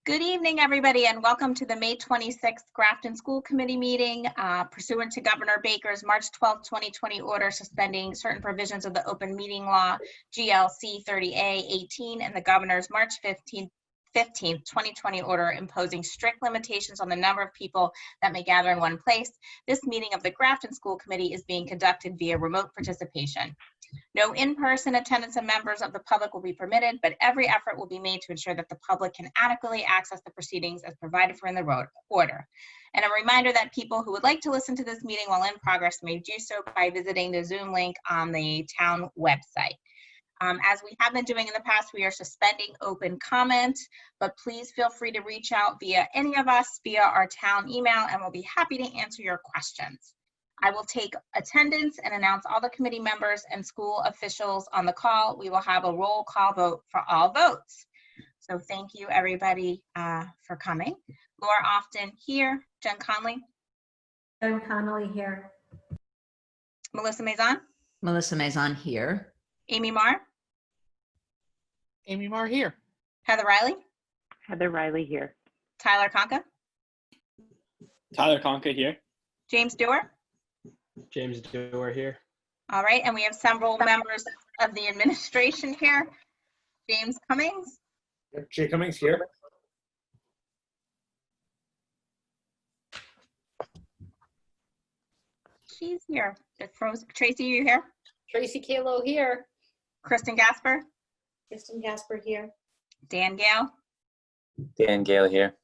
Good evening, everybody, and welcome to the May 26th Grafton School Committee meeting pursuant to Governor Baker's March 12, 2020 order suspending certain provisions of the open meeting law, GLC 30A-18, and the Governor's March 15th, 2020 order imposing strict limitations on the number of people that may gather in one place. This meeting of the Grafton School Committee is being conducted via remote participation. No in-person attendance of members of the public will be permitted, but every effort will be made to ensure that the public can adequately access the proceedings as provided for in the order. And a reminder that people who would like to listen to this meeting while in progress may do so by visiting the Zoom link on the town website. As we have been doing in the past, we are suspending open comment, but please feel free to reach out via any of us via our town email, and we'll be happy to answer your questions. I will take attendance and announce all the committee members and school officials on the call. We will have a roll call vote for all votes. So thank you, everybody, for coming. Laura Often here. Jen Conley. Jen Connolly here. Melissa Maison. Melissa Maison here. Amy Marr. Amy Marr here. Heather Riley. Heather Riley here. Tyler Conca. Tyler Conca here. James Dewar. James Dewar here. All right, and we have several members of the administration here. James Cummings. Jay Cummings here. She's here. It froze. Tracy, you here? Tracy Kalo here. Kristen Gasper. Kristen Gasper here. Dan Gale. Dan Gale here.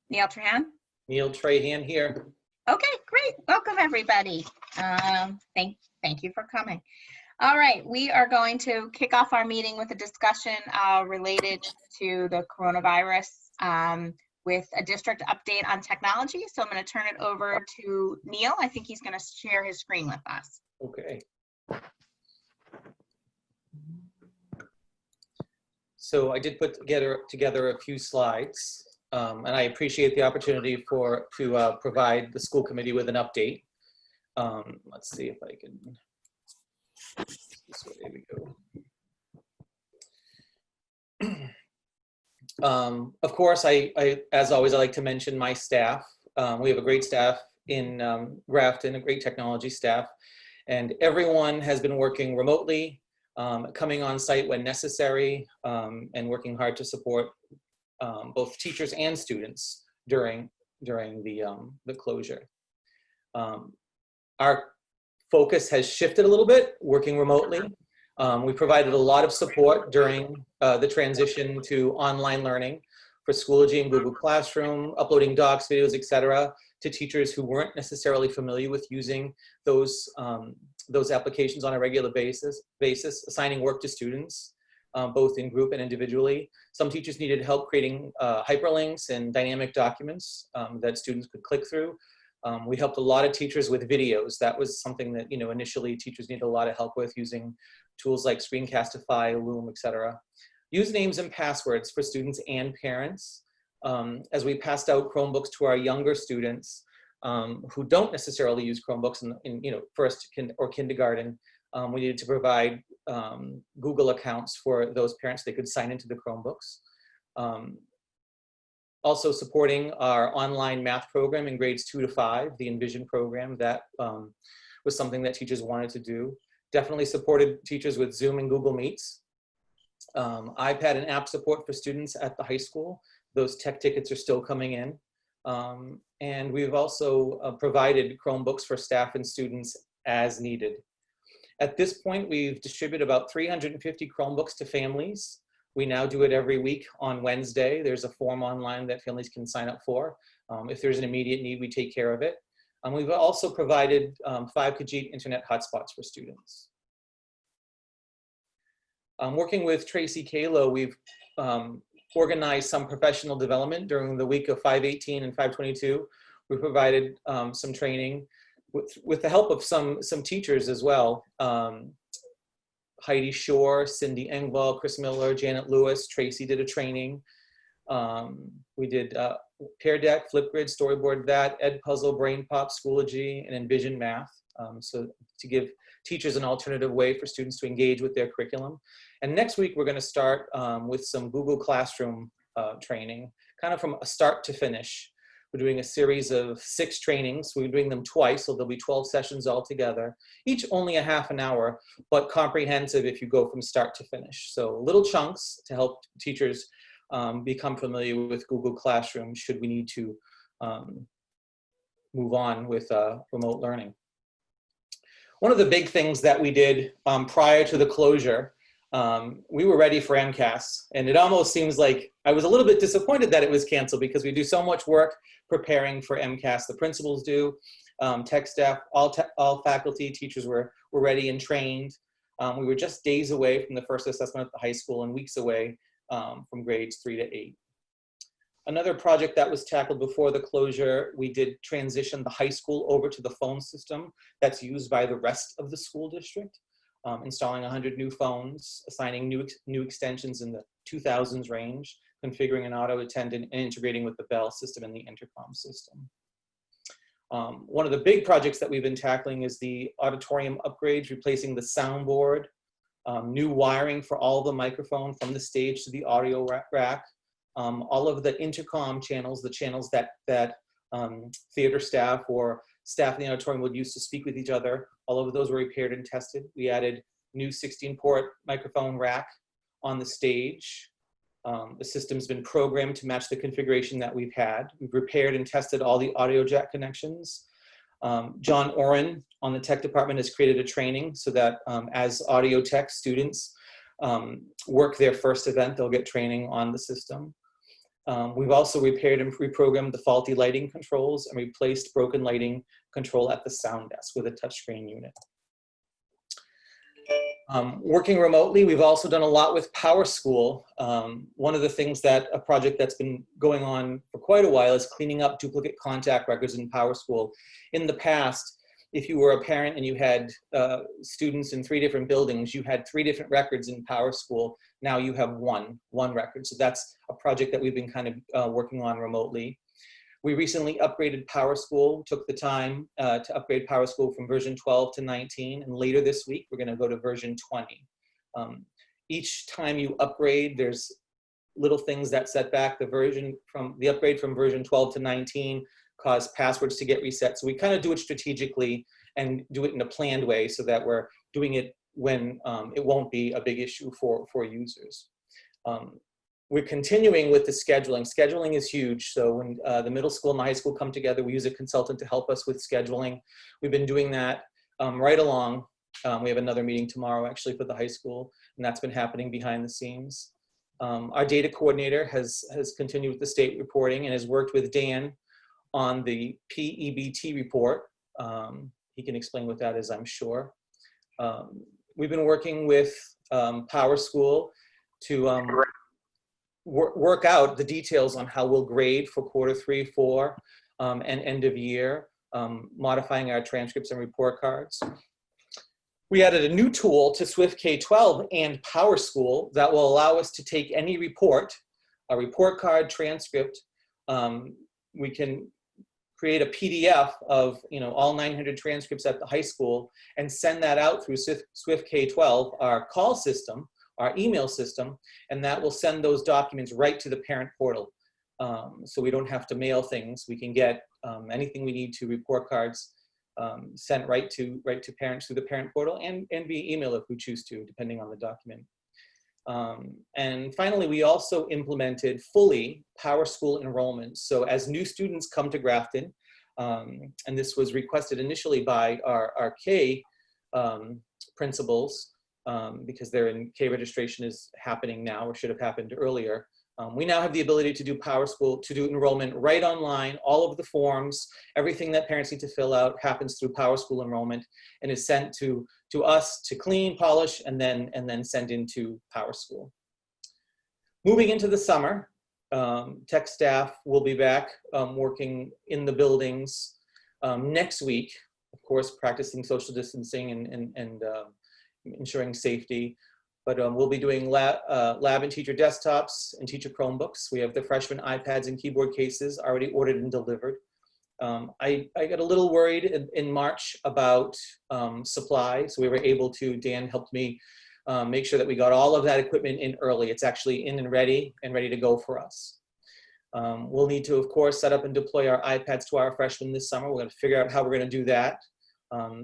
Neil Trahan. Neil Trahan here. Okay, great. Welcome, everybody. Thank you for coming. All right, we are going to kick off our meeting with a discussion related to the coronavirus with a district update on technology. So I'm going to turn it over to Neil. I think he's going to share his screen with us. Okay. So I did put together a few slides. And I appreciate the opportunity to provide the school committee with an update. Let's see if I can. There we go. Of course, as always, I like to mention my staff. We have a great staff in Grafton, a great technology staff, and everyone has been working remotely, coming on site when necessary, and working hard to support both teachers and students during the closure. Our focus has shifted a little bit, working remotely. We provided a lot of support during the transition to online learning for Schoology and Google Classroom, uploading docs, videos, etc., to teachers who weren't necessarily familiar with using those applications on a regular basis, assigning work to students, both in group and individually. Some teachers needed help creating hyperlinks and dynamic documents that students could click through. We helped a lot of teachers with videos. That was something that initially teachers needed a lot of help with, using tools like Screencastify, Loom, etc. Usernames and passwords for students and parents. As we passed out Chromebooks to our younger students who don't necessarily use Chromebooks in first or kindergarten, we needed to provide Google accounts for those parents. They could sign into the Chromebooks. Also supporting our online math program in grades 2 to 5, the Envision program. That was something that teachers wanted to do. Definitely supported teachers with Zoom and Google Meets. iPad and app support for students at the high school. Those tech tickets are still coming in. And we've also provided Chromebooks for staff and students as needed. At this point, we've distributed about 350 Chromebooks to families. We now do it every week on Wednesday. There's a form online that families can sign up for. If there's an immediate need, we take care of it. We've also provided 5 Kajit internet hotspots for students. Working with Tracy Kalo, we've organized some professional development during the week of 5/18 and 5/22. We provided some training with the help of some teachers as well. Heidi Shore, Cindy Engvall, Chris Miller, Janet Lewis, Tracy did a training. We did Pear Deck, Flipgrid, Storyboard That, Ed Puzzle, Brain Pop, Schoology, and Envision Math. So to give teachers an alternative way for students to engage with their curriculum. And next week, we're going to start with some Google Classroom training, kind of from a start to finish. We're doing a series of 6 trainings. We're doing them twice, so there'll be 12 sessions altogether, each only a half an hour, but comprehensive if you go from start to finish. So little chunks to help teachers become familiar with Google Classroom should we need to move on with remote learning. One of the big things that we did prior to the closure, we were ready for MCAS, and it almost seems like I was a little bit disappointed that it was canceled because we do so much work preparing for MCAS. The principals do, tech staff, all faculty, teachers were ready and trained. We were just days away from the first assessment at the high school and weeks away from grades 3 to 8. Another project that was tackled before the closure, we did transition the high school over to the phone system that's used by the rest of the school district, installing 100 new phones, assigning new extensions in the 2000s range, configuring an auto attendant, and integrating with the bell system and the intercom system. One of the big projects that we've been tackling is the auditorium upgrades, replacing the soundboard, new wiring for all the microphone from the stage to the audio rack, all of the intercom channels, the channels that theater staff or staff in the auditorium would use to speak with each other, all of those were repaired and tested. We added new 16-port microphone rack on the stage. The system's been programmed to match the configuration that we've had. We've repaired and tested all the audio jack connections. John Oren on the tech department has created a training so that as audio tech students work their first event, they'll get training on the system. We've also repaired and reprogrammed the faulty lighting controls and replaced broken lighting control at the sound desk with a touchscreen unit. Working remotely, we've also done a lot with PowerSchool. One of the things a project that's been going on for quite a while is cleaning up duplicate contact records in PowerSchool. In the past, if you were a parent and you had students in 3 different buildings, you had 3 different records in PowerSchool. Now you have one record. So that's a project that we've been kind of working on remotely. We recently upgraded PowerSchool, took the time to upgrade PowerSchool from version 12 to 19, and later this week, we're gonna go to version 20. Each time you upgrade, there's little things that set back the upgrade from version 12 to 19 cause passwords to get reset. So we kind of do it strategically and do it in a planned way so that we're doing it when it won't be a big issue for users. We're continuing with the scheduling. Scheduling is huge. So when the middle school and the high school come together, we use a consultant to help us with scheduling. We've been doing that right along. We have another meeting tomorrow actually for the high school, and that's been happening behind the scenes. Our data coordinator has continued with the state reporting and has worked with Dan on the PEBT report. He can explain what that is, I'm sure. We've been working with PowerSchool to work out the details on how we'll grade for quarter 3, 4, and end of year, modifying our transcripts and report cards. We added a new tool to Swift K-12 and PowerSchool that will allow us to take any report, a report card, transcript. We can create a PDF of all 900 transcripts at the high school and send that out through Swift K-12, our call system, our email system, and that will send those documents right to the parent portal. So we don't have to mail things. We can get anything we need to report cards sent right to parents through the parent portal and via email if we choose to, depending on the document. And finally, we also implemented fully PowerSchool enrollment. So as new students come to Grafton, and this was requested initially by our K principals, because their K registration is happening now or should have happened earlier. We now have the ability to do PowerSchool, to do enrollment right online. All of the forms, everything that parents need to fill out happens through PowerSchool enrollment and is sent to us to clean, polish, and then send into PowerSchool. Moving into the summer, tech staff will be back working in the buildings next week, of course, practicing social distancing and ensuring safety. But we'll be doing lab and teacher desktops and teacher Chromebooks. We have the freshman iPads and keyboard cases already ordered and delivered. I got a little worried in March about supply, so we were able to, Dan helped me make sure that we got all of that equipment in early. It's actually in and ready to go for us. We'll need to, of course, set up and deploy our iPads to our freshmen this summer. We're going to figure out how we're going to do that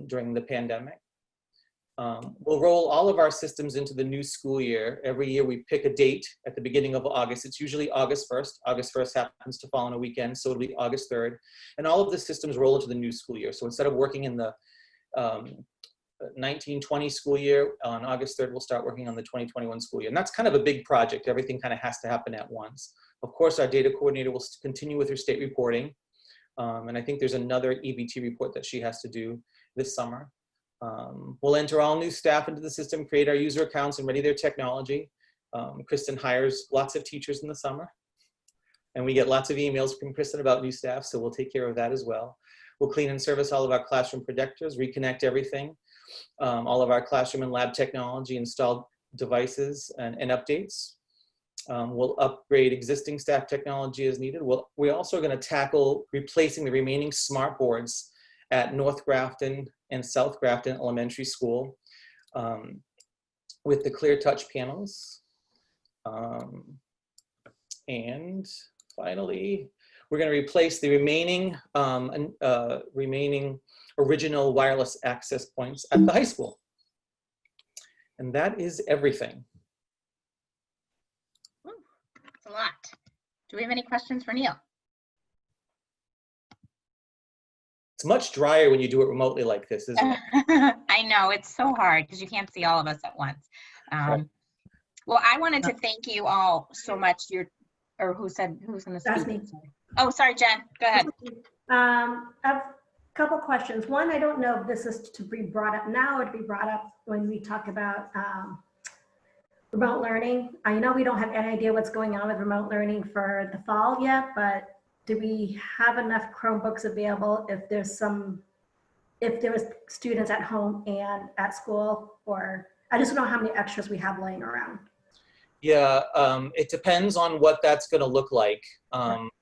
during the pandemic. We'll roll all of our systems into the new school year. Every year we pick a date at the beginning of August. It's usually August 1st. August 1st happens to fall on a weekend, so it'll be August 3rd. And all of the systems roll into the new school year. So instead of working in the 1920 school year, on August 3rd, we'll start working on the 2021 school year. And that's kind of a big project. Everything kind of has to happen at once. Of course, our data coordinator will continue with her state reporting. And I think there's another EBT report that she has to do this summer. We'll enter all new staff into the system, create our user accounts, and ready their technology. Kristen hires lots of teachers in the summer. And we get lots of emails from Kristen about new staff, so we'll take care of that as well. We'll clean and service all of our classroom projectors, reconnect everything, all of our classroom and lab technology, install devices and updates. We'll upgrade existing staff technology as needed. We're also going to tackle replacing the remaining smart boards at North Grafton and South Grafton Elementary School with the clear touch panels. And finally, we're going to replace the remaining original wireless access points at the high school. And that is everything. It's a lot. Do we have any questions for Neil? It's much drier when you do it remotely like this, isn't it? I know, it's so hard because you can't see all of us at once. Right. Well, I wanted to thank you all so much. Who's going to That's speak? me. Oh, sorry, Jen, go ahead. I have a couple questions. One, I don't know if this is to be brought up now or to be brought up when we talk about remote learning. I know we don't have any idea what's going on with remote learning for the fall yet, but do we have enough Chromebooks available if there was students at home and at school? Or I just don't know how many extras we have laying around. Yeah, it depends on what that's going to look like.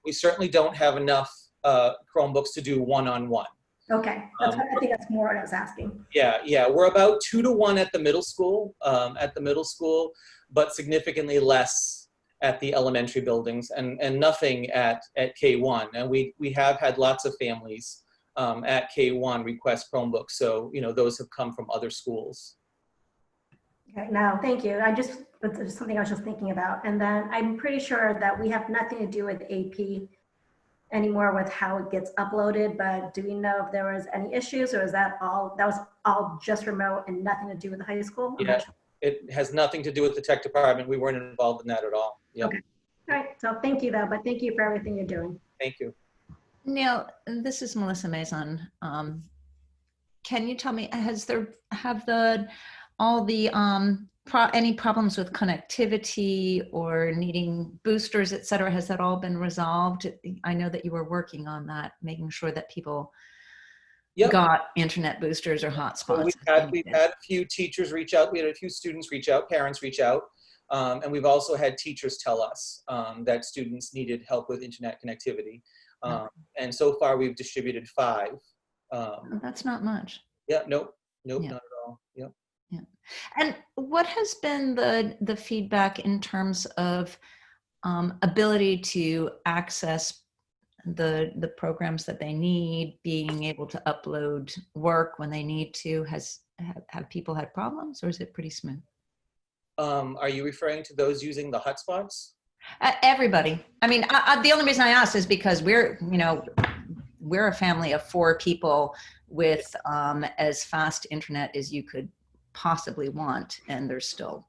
We certainly don't have enough Chromebooks to do one-on-one. Okay, I think that's more what I was asking. Yeah, we're about 2 to 1 at the middle school, but significantly less at the elementary buildings, and nothing at K1. And we have had lots of families at K1 request Chromebooks, so those have come from other schools. Okay, no, thank you. It's just something I was just thinking about. And then I'm pretty sure that we have nothing to do with AP anymore with how it gets uploaded, but do we know if there was any issues, or is that was all just remote and nothing to do with the high school? Yeah, it has nothing to do with the tech department. We weren't involved in that at all. Yep. Okay. All right, so thank you though, but thank you for everything you're doing. Thank you. Neil, this is Melissa Maison. Can you tell me, any problems with connectivity or needing boosters, et cetera, has that all been resolved? I know that you were working on that, making sure that people got internet boosters or hotspots. So we've had a few teachers reach out. We had a few students reach out, parents reach out. And we've also had teachers tell us that students needed help with internet connectivity. And so far we've distributed 5. That's not much. Yeah, nope, not at all. Yep. Yeah. And what has been the feedback in terms of ability to access the programs that they need, being able to upload work when they need to? Have people had problems, or is it pretty smooth? Are you referring to those using the hotspots? Everybody. I mean, the only reason I asked is because we're a family of 4 people with as fast internet as you could possibly want, and there's still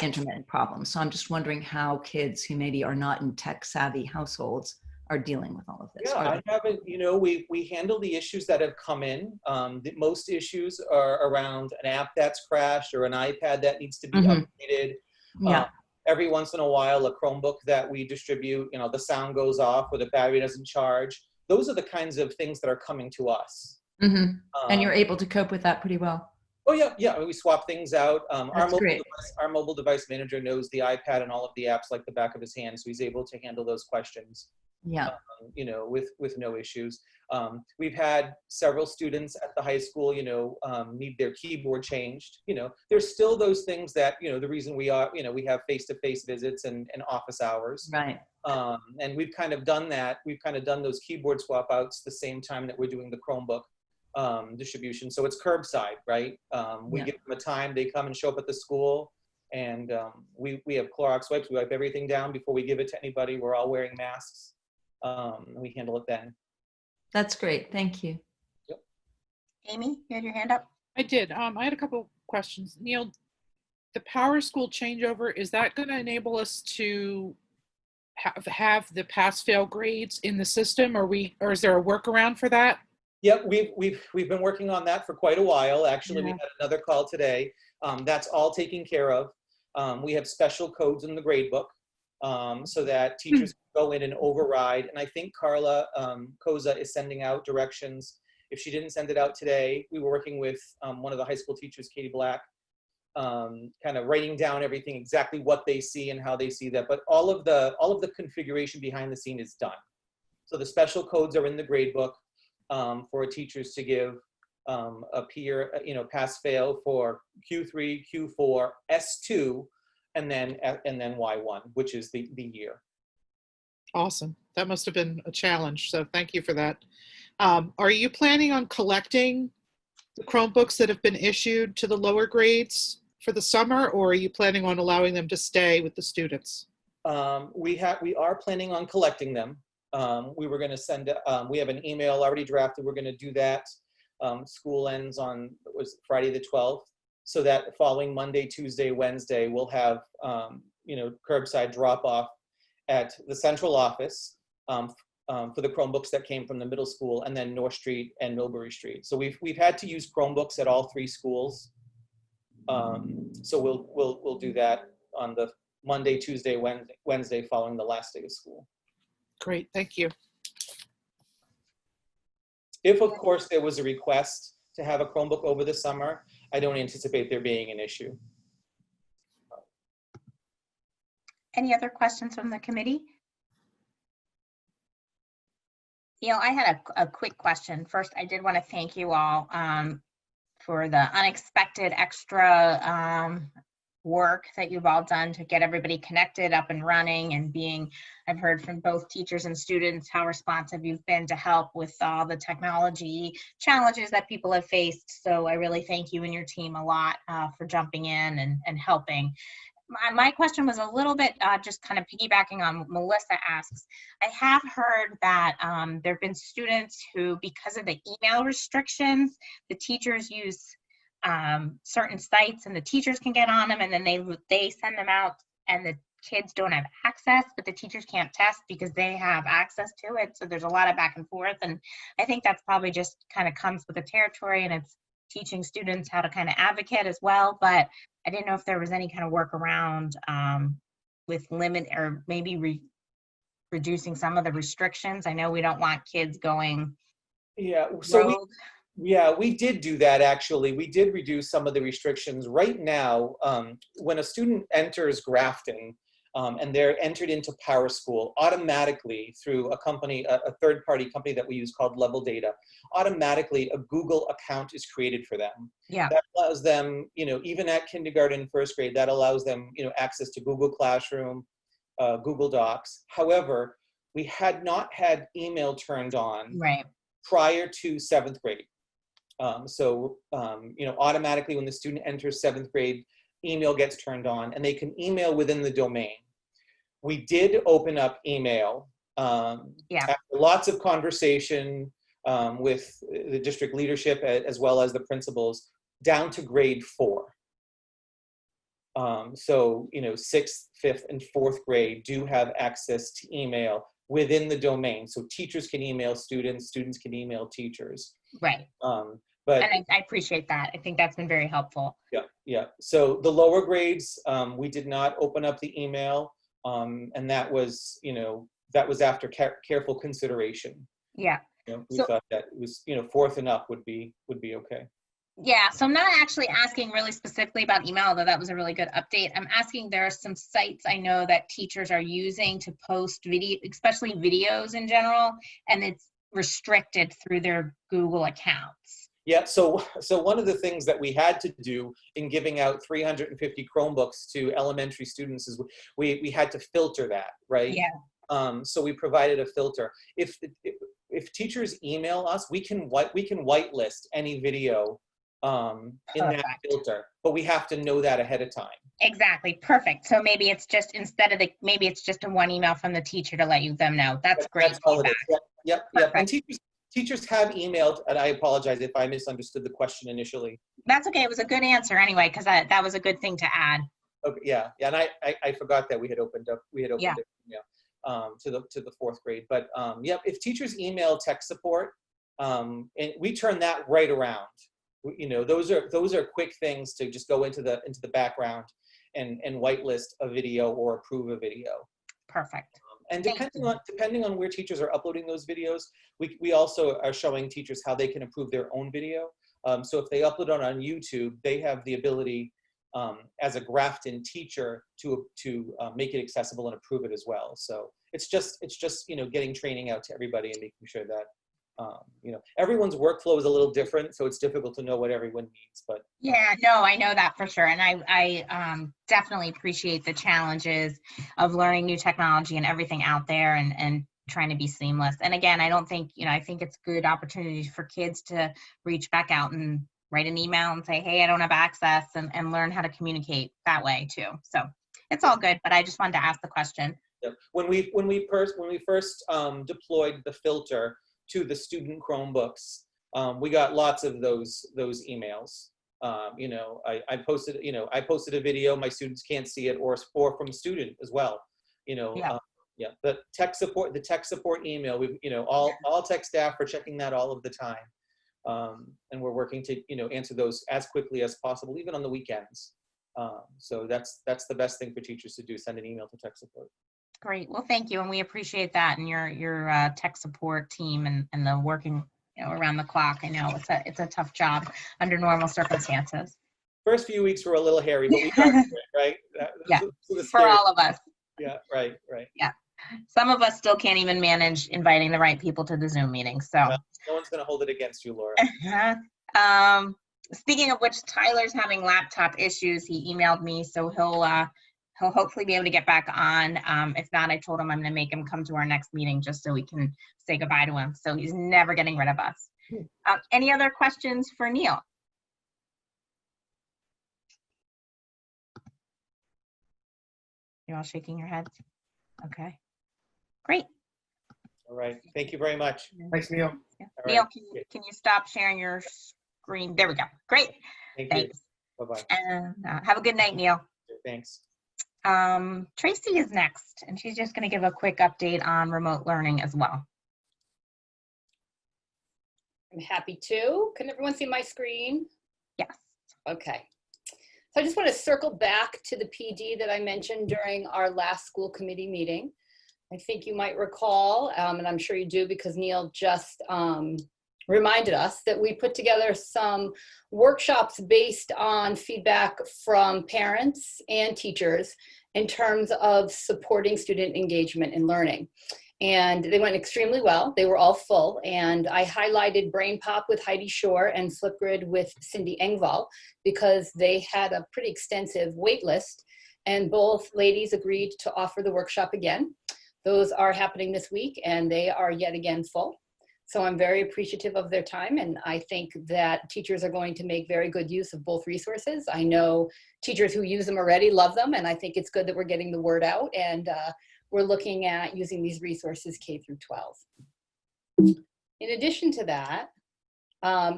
internet problems. So I'm just wondering how kids who maybe are not in tech savvy households are dealing with all of this. Yeah, I haven't, we handle the issues that have come in. Most issues are around an app that's crashed or an iPad that needs to be updated. Yeah. Every once in a while, a Chromebook that we distribute, the sound goes off or the battery doesn't charge. Those are the kinds of things that are coming to us. And you're able to cope with that pretty well. Oh yeah. We swap things out. Great. Our mobile device manager knows the iPad and all of the apps like the back of his hand, so he's able to handle those questions. Yeah. With no issues. We've had several students at the high school, need their keyboard changed. There's still those things that, the reason we are, we have face-to-face visits and office hours. Right. And we've kind of done that. We've kind of done those keyboard swap outs the same time that we're doing the Chromebook distribution. So it's curbside, right? We Yeah. give them a time, they come and show up at the school. And we have Clorox wipes. We wipe everything down before we give it to anybody. We're all wearing masks. We handle it then. That's great. Thank you. Amy, you had your hand up? I did. I had a couple questions. Neil, the PowerSchool changeover, is that going to enable us to have the pass-fail grades in the system, or is there a workaround for that? Yep, we've been working on that for quite a while. Actually, we Yeah. had another call today. That's all taken care of. We have special codes in the gradebook so that teachers can go in and override. And I think Carla Koza is sending out directions. If she didn't send it out today, we were working with one of the high school teachers, Katie Black, kind of writing down everything, exactly what they see and how they see that. But all of the configuration behind the scene is done. So the special codes are in the gradebook for teachers to give a peer, pass fail for Q3, Q4, S2, and then Y1, which is the year. Awesome. That must have been a challenge. So thank you for that. Are you planning on collecting the Chromebooks that have been issued to the lower grades for the summer, or are you planning on allowing them to stay with the students? We are planning on collecting them. We were going to send, we have an email already drafted. We're going to do that. School ends on, it was Friday the 12th. So that following Monday, Tuesday, Wednesday, we'll have, curbside drop off at the central office for the Chromebooks that came from the middle school, and then North Street and Millbury Street. So we've had to use Chromebooks at all three schools. So we'll do that on the Monday, Tuesday, Wednesday following the last day of school. Great, thank you. If, of course, there was a request to have a Chromebook over the summer, I don't anticipate there being an issue. Any other questions from the committee? Neil, I had a quick question. First, I did want to thank you all for the unexpected extra work that you've all done to get everybody connected, up and running, and I've heard from both teachers and students how responsive you've been to help with all the technology challenges that people have faced. So I really thank you and your team a lot for jumping in and helping. My question was a little bit just kind of piggybacking on Melissa asks. I have heard that there have been students who, because of the email restrictions, the teachers use certain sites and the teachers can get on them, and then they send them out and the kids don't have access, but the teachers can't test because they have access to it. So there's a lot of back and forth. And I think that's probably just kind of comes with the territory, and it's teaching students how to kind of advocate as well. But I didn't know if there was any kind of workaround with limit or maybe reducing some of the restrictions. I know we don't want kids going rogue. We did do that, actually. We did reduce some of the restrictions. Right now, when a student enters Grafton and they're entered into PowerSchool, automatically through a company, a third-party company that we use called Level Data, automatically a Google account is created for them. Yeah. That allows them, even at kindergarten, first grade, that allows them, access to Google Classroom, Google Docs. However, we had not had email turned on prior to 7th grade. Automatically when the student enters 7th grade, email gets turned on and they can email within the domain. We did open up email after lots of conversation with the district leadership as well as the principals down to grade 4. 6th, 5th, and 4th grade do have access to email within the domain. So teachers can email students, students can email teachers. Right. But and I appreciate that. I think that's been very helpful. Yeah. So the lower grades, we did not open up the email, and that was after careful consideration. Yeah. We thought that it was 4th and up would be okay. Yeah, so I'm not actually asking really specifically about email, although that was a really good update. I'm asking, there are some sites I know that teachers are using to post video, especially videos in general, and it's restricted through their Google accounts. Yeah, so one of the things that we had to do in giving out 350 Chromebooks to elementary students is we had to filter that, right? Yeah. So we provided a filter. If teachers email us, we can whitelist any video in that Perfect. filter, but we have to know that ahead of time. Exactly. Perfect. So maybe it's just, instead of maybe it's just a one email from the teacher to let them know. That's great. That's all it feedback. is. Yep. And Perfect. teachers have emailed, and I apologize if I misunderstood the question initially. That's okay. It was a good answer anyway, because that was a good thing to add. Okay, yeah, and I forgot that we had opened it, Yeah. to the fourth grade. But yep, if teachers email tech support, and we turn that right around. You know, those are quick things to just go into the background and whitelist a video or approve a video. Perfect. And Thank depending on where teachers are uploading those videos, we also are showing teachers how they can improve their own video. So if they upload it on YouTube, they have the ability as a Grafton teacher to make it accessible and approve it as well. So it's just getting training out to everybody and making sure that everyone's workflow is a little different, so it's difficult to know what everyone needs. But yeah, no, I know that for sure, and I definitely appreciate the challenges of learning new technology and everything out there, and trying to be seamless. And again, I don't think, I think it's good opportunities for kids to reach back out and write an email and say, hey, I don't have access, and learn how to communicate that way too. So it's all good, but I just wanted to ask the question. when we first deployed the filter to the student Chromebooks, we got lots of those emails. I posted a video, my students can't see it, or from a student as well. Yeah. The tech support email, all tech staff are checking that all of the time. And we're working to answer those as quickly as possible, even on the weekends. So that's the best thing for teachers to do, send an email to tech support. Great. Well, thank you, and we appreciate that, and your tech support team and the working around the clock. I know it's a tough job under normal circumstances. First few weeks were a little hairy, but we got through it, right? Yeah, for all of us. Yeah, right. Yeah. Some of us still can't even manage inviting the right people to the Zoom meeting. So well, no one's going to hold it against you, Laura. Speaking of which, Tyler's having laptop issues. He emailed me, so he'll hopefully be able to get back on. If not, I told him I'm going to make him come to our next meeting just so we can say goodbye to him. So he's never getting rid of us. Any other questions for Neil? You're all shaking your heads. Okay, great. All right. Thank you very much. Thanks, Neil. Yeah. All Neil, right. can you stop sharing your screen? There we go. Great. Thank Thanks. you. Bye-bye. And have a good night, Neil. Thanks. Tracy is next, and she's just going to give a quick update on remote learning as well. I'm happy to. Can everyone see my screen? Yes. Okay. So I just want to circle back to the PD that I mentioned during our last school committee meeting. I think you might recall, and I'm sure you do because Neil just reminded us that we put together some workshops based on feedback from parents and teachers in terms of supporting student engagement in learning. And they went extremely well. They were all full. And I highlighted Brain Pop with Heidi Shore and Flipgrid with Cindy Engvall because they had a pretty extensive wait list. And both ladies agreed to offer the workshop again. Those are happening this week and they are yet again full. So I'm very appreciative of their time, and I think that teachers are going to make very good use of both resources. I know teachers who use them already love them, and I think it's good that we're getting the word out, and we're looking at using these resources K through 12. In addition to that,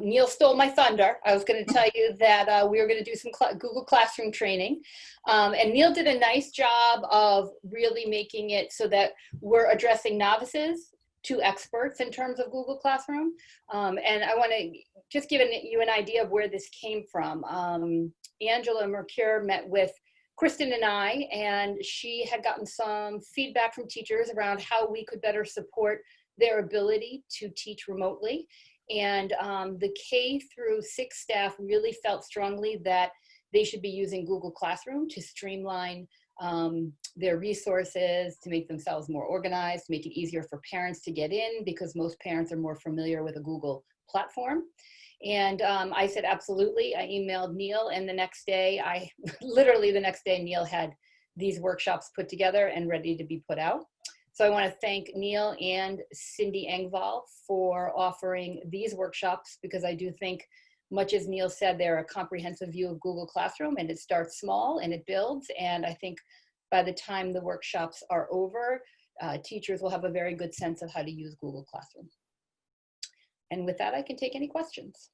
Neil stole my thunder. I was going to tell you that we were going to do some Google Classroom training, and Neil did a nice job of really making it so that we're addressing novices to experts in terms of Google Classroom. And I want to just give you an idea of where this came from. Angela Mercure met with Kristen and I, and she had gotten some feedback from teachers around how we could better support their ability to teach remotely. And the K through 6 staff really felt strongly that they should be using Google Classroom to streamline their resources, to make themselves more organized, to make it easier for parents to get in, because most parents are more familiar with a Google platform. And I said, absolutely. I emailed Neil, and the next day, literally the next day, Neil had these workshops put together and ready to be put out. So I want to thank Neil and Cindy Engvall for offering these workshops, because I do think, much as Neil said, they're a comprehensive view of Google Classroom, and it starts small and it builds. And I think by the time the workshops are over, teachers will have a very good sense of how to use Google Classroom. And with that, I can take any questions.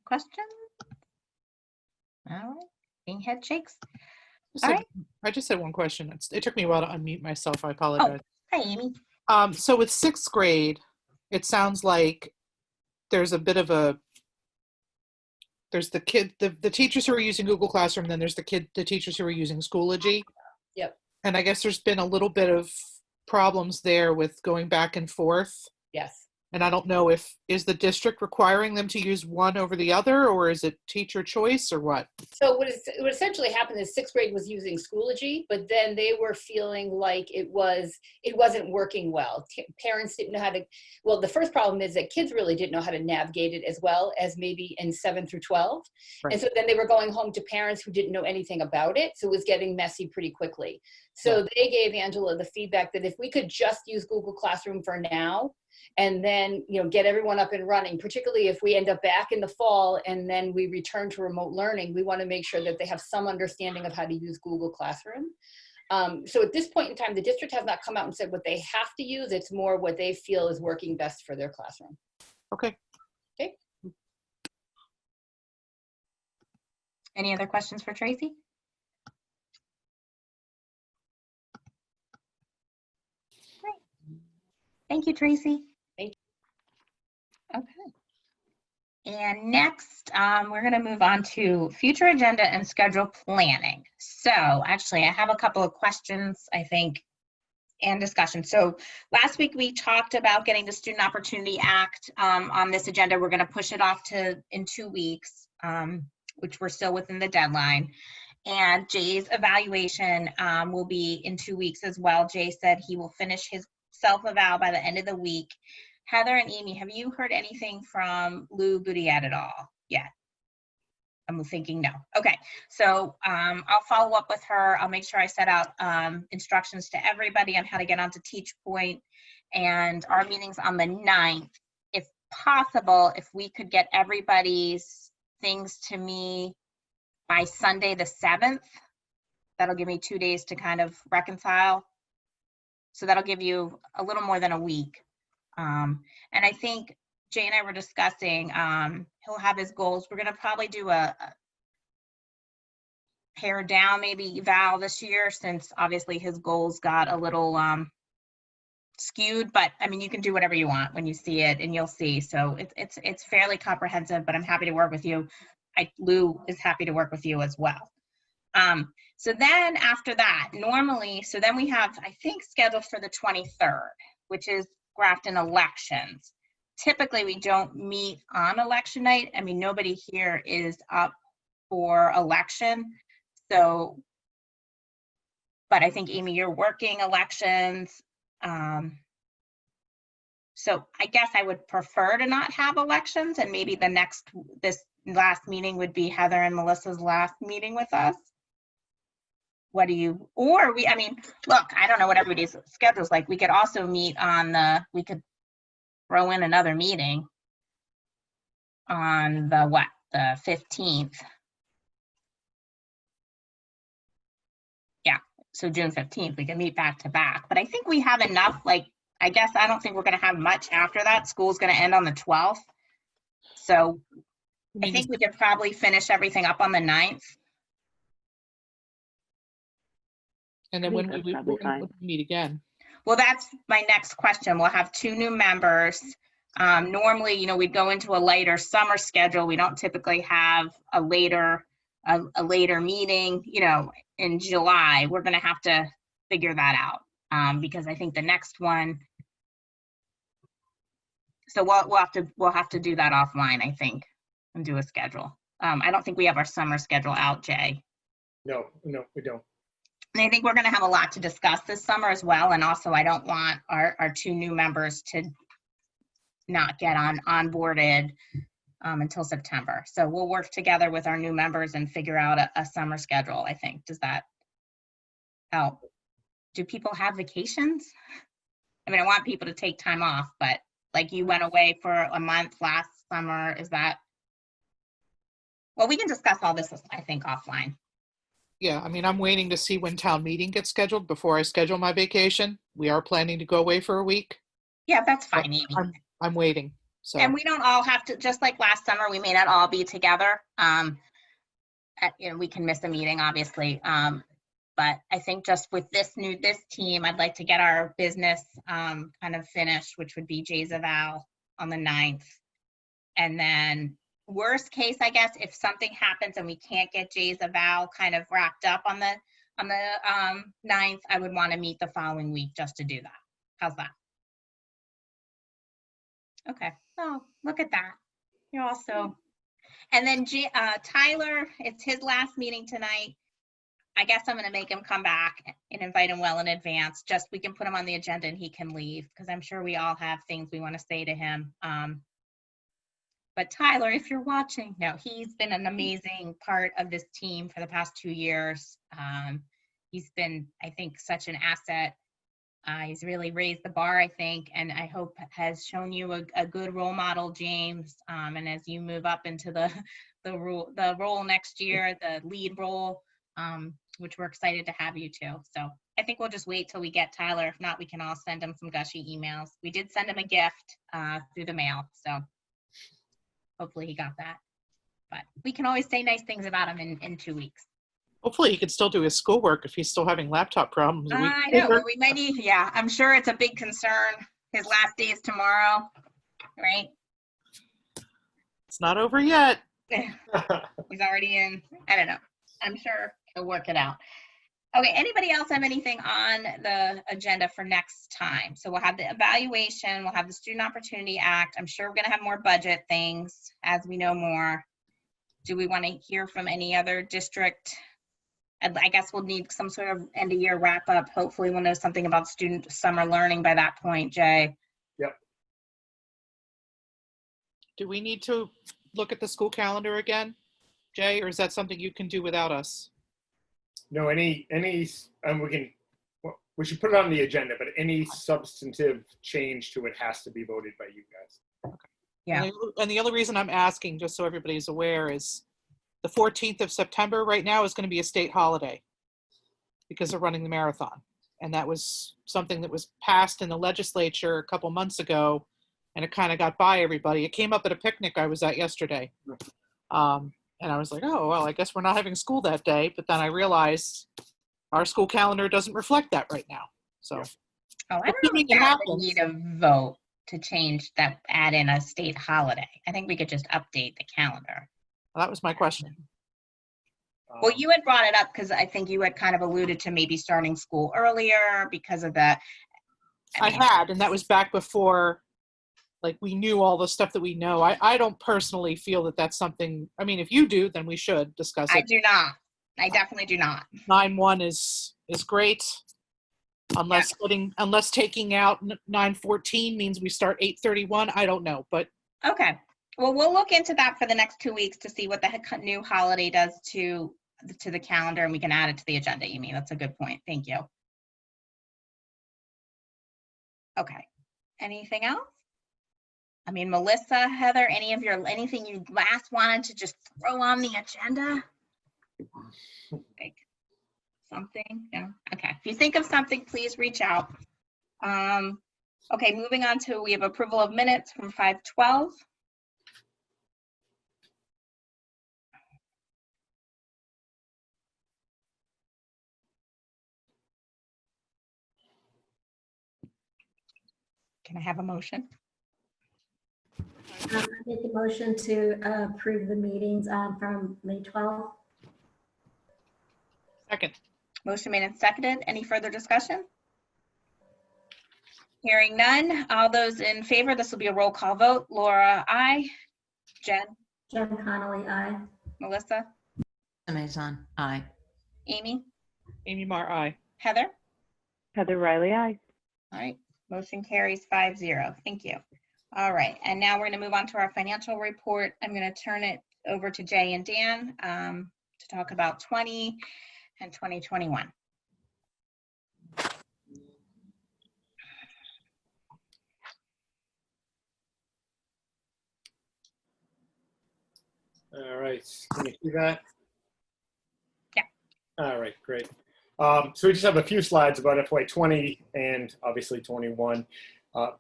Question? All right, seeing head shakes. Just All had- right. I just had one question. It took me a while to unmute myself. I apologize. Hi, Amy. So with 6th grade, it sounds like there's a bit of there's the teachers who are using Google Classroom, then there's the teachers who are using Schoology. Yep. And I guess there's been a little bit of problems there with going back and forth. Yes. And I don't know is the district requiring them to use one over the other, or is it teacher choice, or what? So what essentially happened is 6th grade was using Schoology, but then they were feeling like it wasn't working well. Parents didn't know how to, well, the first problem is that kids really didn't know how to navigate it as well as maybe in 7 through 12. Right. And so then they were going home to parents who didn't know anything about it. So it was getting messy pretty quickly. So they gave Angela the feedback that if we could just use Google Classroom for now, and then, get everyone up and running, particularly if we end up back in the fall and then we return to remote learning, we want to make sure that they have some understanding of how to use Google Classroom. So at this point in time, the district has not come out and said what they have to use. It's more what they feel is working best for their classroom. Okay. Okay. Any other questions for Tracy? Great. Thank you, Tracy. Thank you. Okay. And next, we're going to move on to future agenda and schedule planning. So actually, I have a couple of questions, I think, and discussion. So last week we talked about getting the Student Opportunity Act on this agenda. We're going to push it off in 2 weeks, which we're still within the deadline. And Jay's evaluation will be in 2 weeks as well. Jay said he will finish his self-eval by the end of the week. Heather and Amy, have you heard anything from Lou Boudiette at all yet? I'm thinking no. Okay, so I'll follow up with her. I'll make sure I set out instructions to everybody on how to get onto Teach Point, and our meeting's on the 9th. If possible, if we could get everybody's things to me by Sunday the 7th, that'll give me 2 days to kind of reconcile. So that'll give you a little more than a week. And I think Jay and I were discussing, he'll have his goals. We're going to probably do a pare down maybe eval this year, since obviously his goals got a little skewed, but I mean, you can do whatever you want when you see it, and you'll see. So it's fairly comprehensive, but I'm happy to work with you. Lou is happy to work with you as well. So then after that, normally, so then we have, I think, scheduled for the 23rd, which is Grafton elections. Typically, we don't meet on election night. I mean, nobody here is up for election. So, but I think, Amy, you're working elections. So I guess I would prefer to not have elections, and maybe this last meeting would be Heather and Melissa's last meeting with us. What do you, or I mean, look, I don't know what everybody's schedule's like. We could also meet we could throw in another meeting on the 15th. Yeah, so June 15th, we can meet back to back. But I think we have enough, I guess I don't think we're gonna have much after that. School's gonna end on the 12th. So I think we could probably finish everything up on the 9th. And then when we meet again? Well, that's my next question. We'll have 2 new members. Normally, you know, we'd go into a lighter summer schedule. We don't typically have a later meeting, you know, in July. We're going to have to figure that out because I think the next one. So we'll have to do that offline, I think, and do a schedule. I don't think we have our summer schedule out, Jay. No, we don't. And I think we're going to have a lot to discuss this summer as well. And also, I don't want our 2 new members to not get onboarded until September. So we'll work together with our new members and figure out a summer schedule, I think. Does that help? Do people have vacations? I mean, I want people to take time off, but like you went away for a month last summer, is that? Well, we can discuss all this, I think, offline. Yeah, I mean, I'm waiting to see when town meeting gets scheduled before I schedule my vacation. We are planning to go away for a week. Yeah, that's fine, Amy. I'm waiting. So. And we don't all have to, just like last summer, we may not all be together. You know, we can miss a meeting, obviously. But I think just with this team, I'd like to get our business kind of finished, which would be Jay's eval on the 9th. And then worst case, I guess, if something happens and we can't get Jay's eval kind of wrapped up on the 9th, I would want to meet the following week just to do that. How's that? Okay. Oh, look at that. You're also, and then Tyler, it's his last meeting tonight. I guess I'm going to make him come back and invite him well in advance. Just we can put him on the agenda and he can leave because I'm sure we all have things we want to say to him. But Tyler, if you're watching, no, he's been an amazing part of this team for the past 2 years. He's been, I think, such an asset. He's really raised the bar, I think, and I hope has shown you a good role model, James. And as you move up into the role next year, the lead role, which we're excited to have you too. So I think we'll just wait till we get Tyler. If not, we can all send him some gushy emails. We did send him a gift through the mail, so hopefully he got that. But we can always say nice things about him in 2 weeks. Hopefully he could still do his schoolwork if he's still having laptop problems. I know, but we might need, yeah, I'm sure it's a big concern. His last day is tomorrow, right? It's not over yet. He's already in, I don't know. I'm sure he'll work it out. Okay, anybody else have anything on the agenda for next time? So we'll have the evaluation, we'll have the Student Opportunity Act. I'm sure we're gonna have more budget things as we know more. Do we wanna hear from any other district? I guess we'll need some sort of end of year wrap up. Hopefully we'll know something about student summer learning by that point, Jay. Yep. Do we need to look at the school calendar again, Jay, or is that something you can do without us? No, we should put it on the agenda, but any substantive change to it has to be voted by you guys. Yeah. And the only reason I'm asking, just so everybody's aware, is the 14th of September right now is going to be a state holiday because they're running the marathon. And that was something that was passed in the legislature a couple months ago, and it kind of got by everybody. It came up at a picnic I was at yesterday. And I was like, oh, well, I guess we're not having school that day. But then I realized our school calendar doesn't reflect that right now. So, Oh, I don't know if that would need a vote to change that, add in a state holiday. I think we could just update the calendar. Well, that was my question. Well, you had brought it up because I think you had kind of alluded to maybe starting school earlier because of the. I had, and that was back before, like, we knew all the stuff that we know. I don't personally feel that that's something, I mean, if you do, then we should discuss it. I do not. I definitely do not. 9-1 is great. Unless taking out 9-14 means we start 8-31. I don't know, but. Okay. Well, we'll look into that for the next 2 weeks to see what the new holiday does to the calendar, and we can add it to the agenda, Amy. That's a good point. Thank you. Okay. Anything else? I mean, Melissa, Heather, anything you last wanted to just throw on the agenda? Like something? No? Okay. If you think of something, please reach out. Okay, moving on to, we have approval of minutes from 5/12. Can I have a motion? I make a motion to approve the meetings from May 12th. Second. Motion made and seconded. Any further discussion? Hearing none. All those in favor, this will be a roll call vote. Laura, aye. Jen, Jen Connolly, aye. Melissa, Amazon, aye. Amy, Amy Mar, aye. Heather? Heather Riley, aye. All right, motion carries 5-0. Thank you. All right, and now we're going to move on to our financial report. I'm going to turn it over to Jay and Dan to talk about 20 and 2021. All right, can you see that? Yeah. All right, great. So we just have a few slides about FY20 and obviously 21.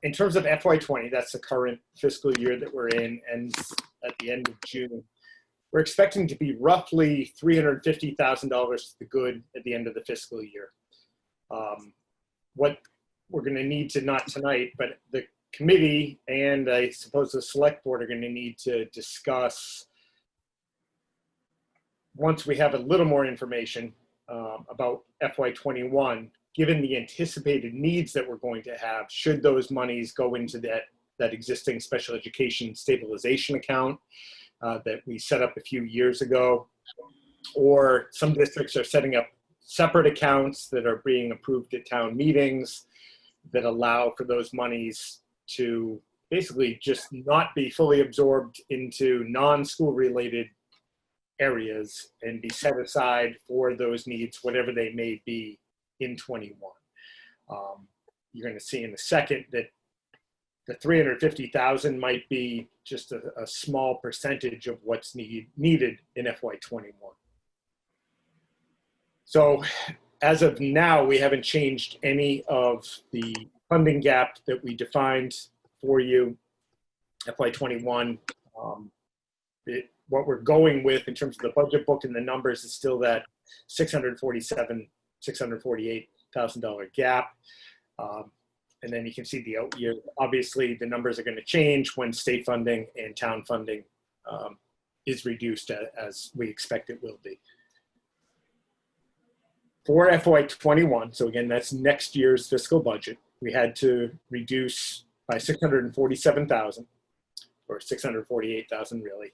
In terms of FY20, that's the current fiscal year that we're in, and at the end of June. We're expecting to be roughly $350,000 to the good at the end of the fiscal year. What we're going to need to, not tonight, but the committee and I suppose the select board are going to need to discuss, once we have a little more information about FY21, given the anticipated needs that we're going to have, should those monies go into that existing special education stabilization account that we set up a few years ago, or some districts are setting up separate accounts that are being approved at town meetings that allow for those monies to basically just not be fully absorbed into non-school related areas and be set aside for those needs, whatever they may be in 21. You're going to see in a second that the 350,000 might be just a small percentage of what's needed in FY21. So as of now, we haven't changed any of the funding gap that we defined for you, FY21. What we're going with in terms of the budget book and the numbers is still that $648,000 gap. And then you can see the out year. Obviously, the numbers are going to change when state funding and town funding is reduced as we expect it will be. For FY21, so again, that's next year's fiscal budget, we had to reduce by $647,000, or $648,000 really.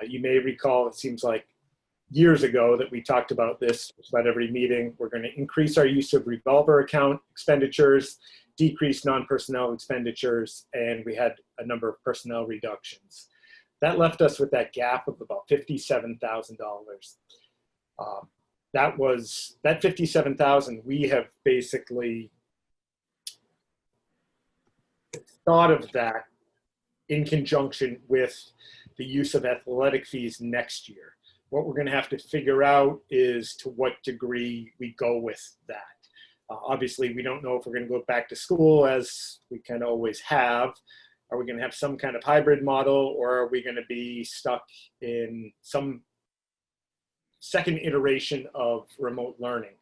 You may recall, it seems like years ago that we talked about this about every meeting. We're going to increase our use of revolver account expenditures, decrease non-personnel expenditures, and we had a number of personnel reductions. That left us with that gap of about $57,000. That $57,000 we have basically thought of that in conjunction with the use of athletic fees next year. What we're going to have to figure out is to what degree we go with that. Obviously, we don't know if we're going to go back to school as we kind of always have. Are we going to have some kind of hybrid model, or are we going to be stuck in some second iteration of remote learning?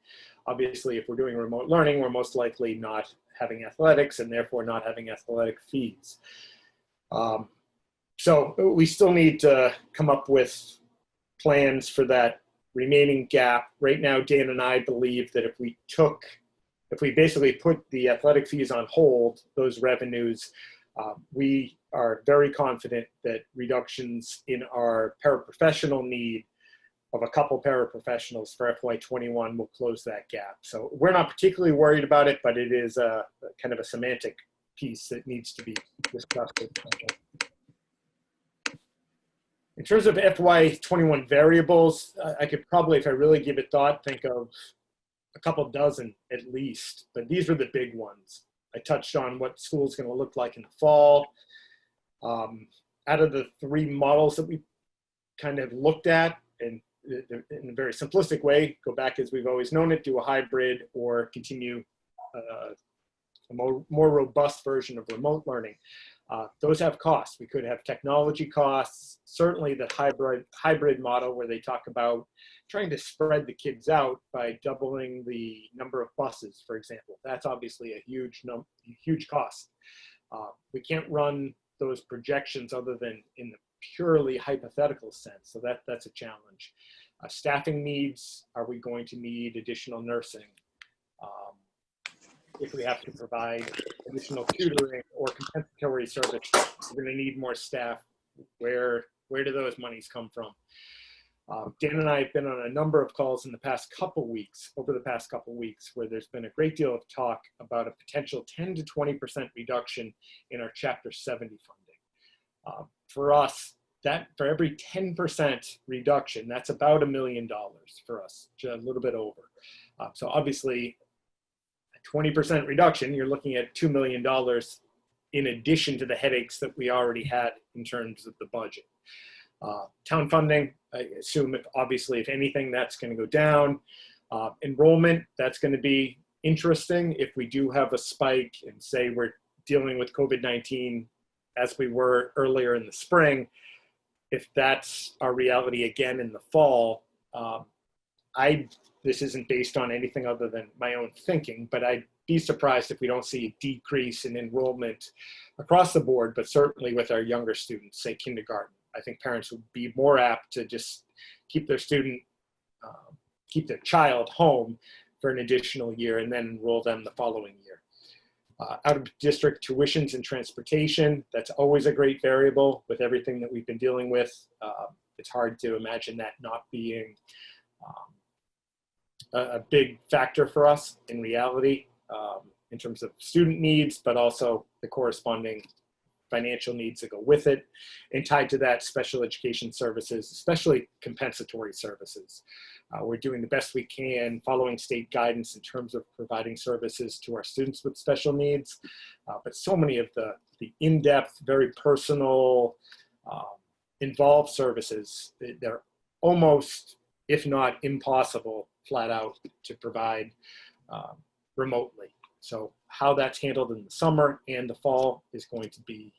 Obviously, if we're doing remote learning, we're most likely not having athletics and therefore not having athletic fees. So we still need to come up with plans for that remaining gap. Right now, Dan and I believe that if we basically put the athletic fees on hold, those revenues, we are very confident that reductions in our paraprofessional need of a couple paraprofessionals for FY21 will close that gap. So we're not particularly worried about it, but it is a kind of a semantic piece that needs to be discussed. In terms of FY21 variables, I could probably, if I really give it thought, think of a couple dozen at least, but these are the big ones. I touched on what school is going to look like in the fall. Out of the three models that we kind of looked at, and in a very simplistic way, go back as we've always known it, do a hybrid, or continue a more robust version of remote learning. Those have costs. We could have technology costs. Certainly the hybrid model where they talk about trying to spread the kids out by doubling the number of buses, for example. That's obviously a huge cost. We can't run those projections other than in the purely hypothetical sense. So that's a challenge. Staffing needs, are we going to need additional nursing? If we have to provide additional tutoring or compensatory service, we're going to need more staff. Where do those monies come from? Dan and I have been on a number of calls in the past couple weeks, where there's been a great deal of talk about a potential 10 to 20% reduction in our Chapter 70 funding. For us, that for every 10% reduction, that's about $1 million for us, just a little bit over. So obviously, a 20% reduction, you're looking at $2 million in addition to the headaches that we already had in terms of the budget. Town funding, I assume obviously if anything, that's going to go down. Enrollment, that's going to be interesting if we do have a spike and say we're dealing with COVID-19 as we were earlier in the spring. If that's our reality again in the fall, this isn't based on anything other than my own thinking, but I'd be surprised if we don't see a decrease in enrollment across the board, but certainly with our younger students, say kindergarten. I think parents would be more apt to just keep their child home for an additional year and then enroll them the following year. Out of district tuitions and transportation, that's always a great variable with everything that we've been dealing with. It's hard to imagine that not being a big factor for us in reality, in terms of student needs, but also the corresponding financial needs that go with it. And tied to that, special education services, especially compensatory services. We're doing the best we can following state guidance in terms of providing services to our students with special needs. But so many of the in-depth, very personal, involved services, they're almost, if not impossible, flat out to provide remotely. So how that's handled in the summer and the fall is going to be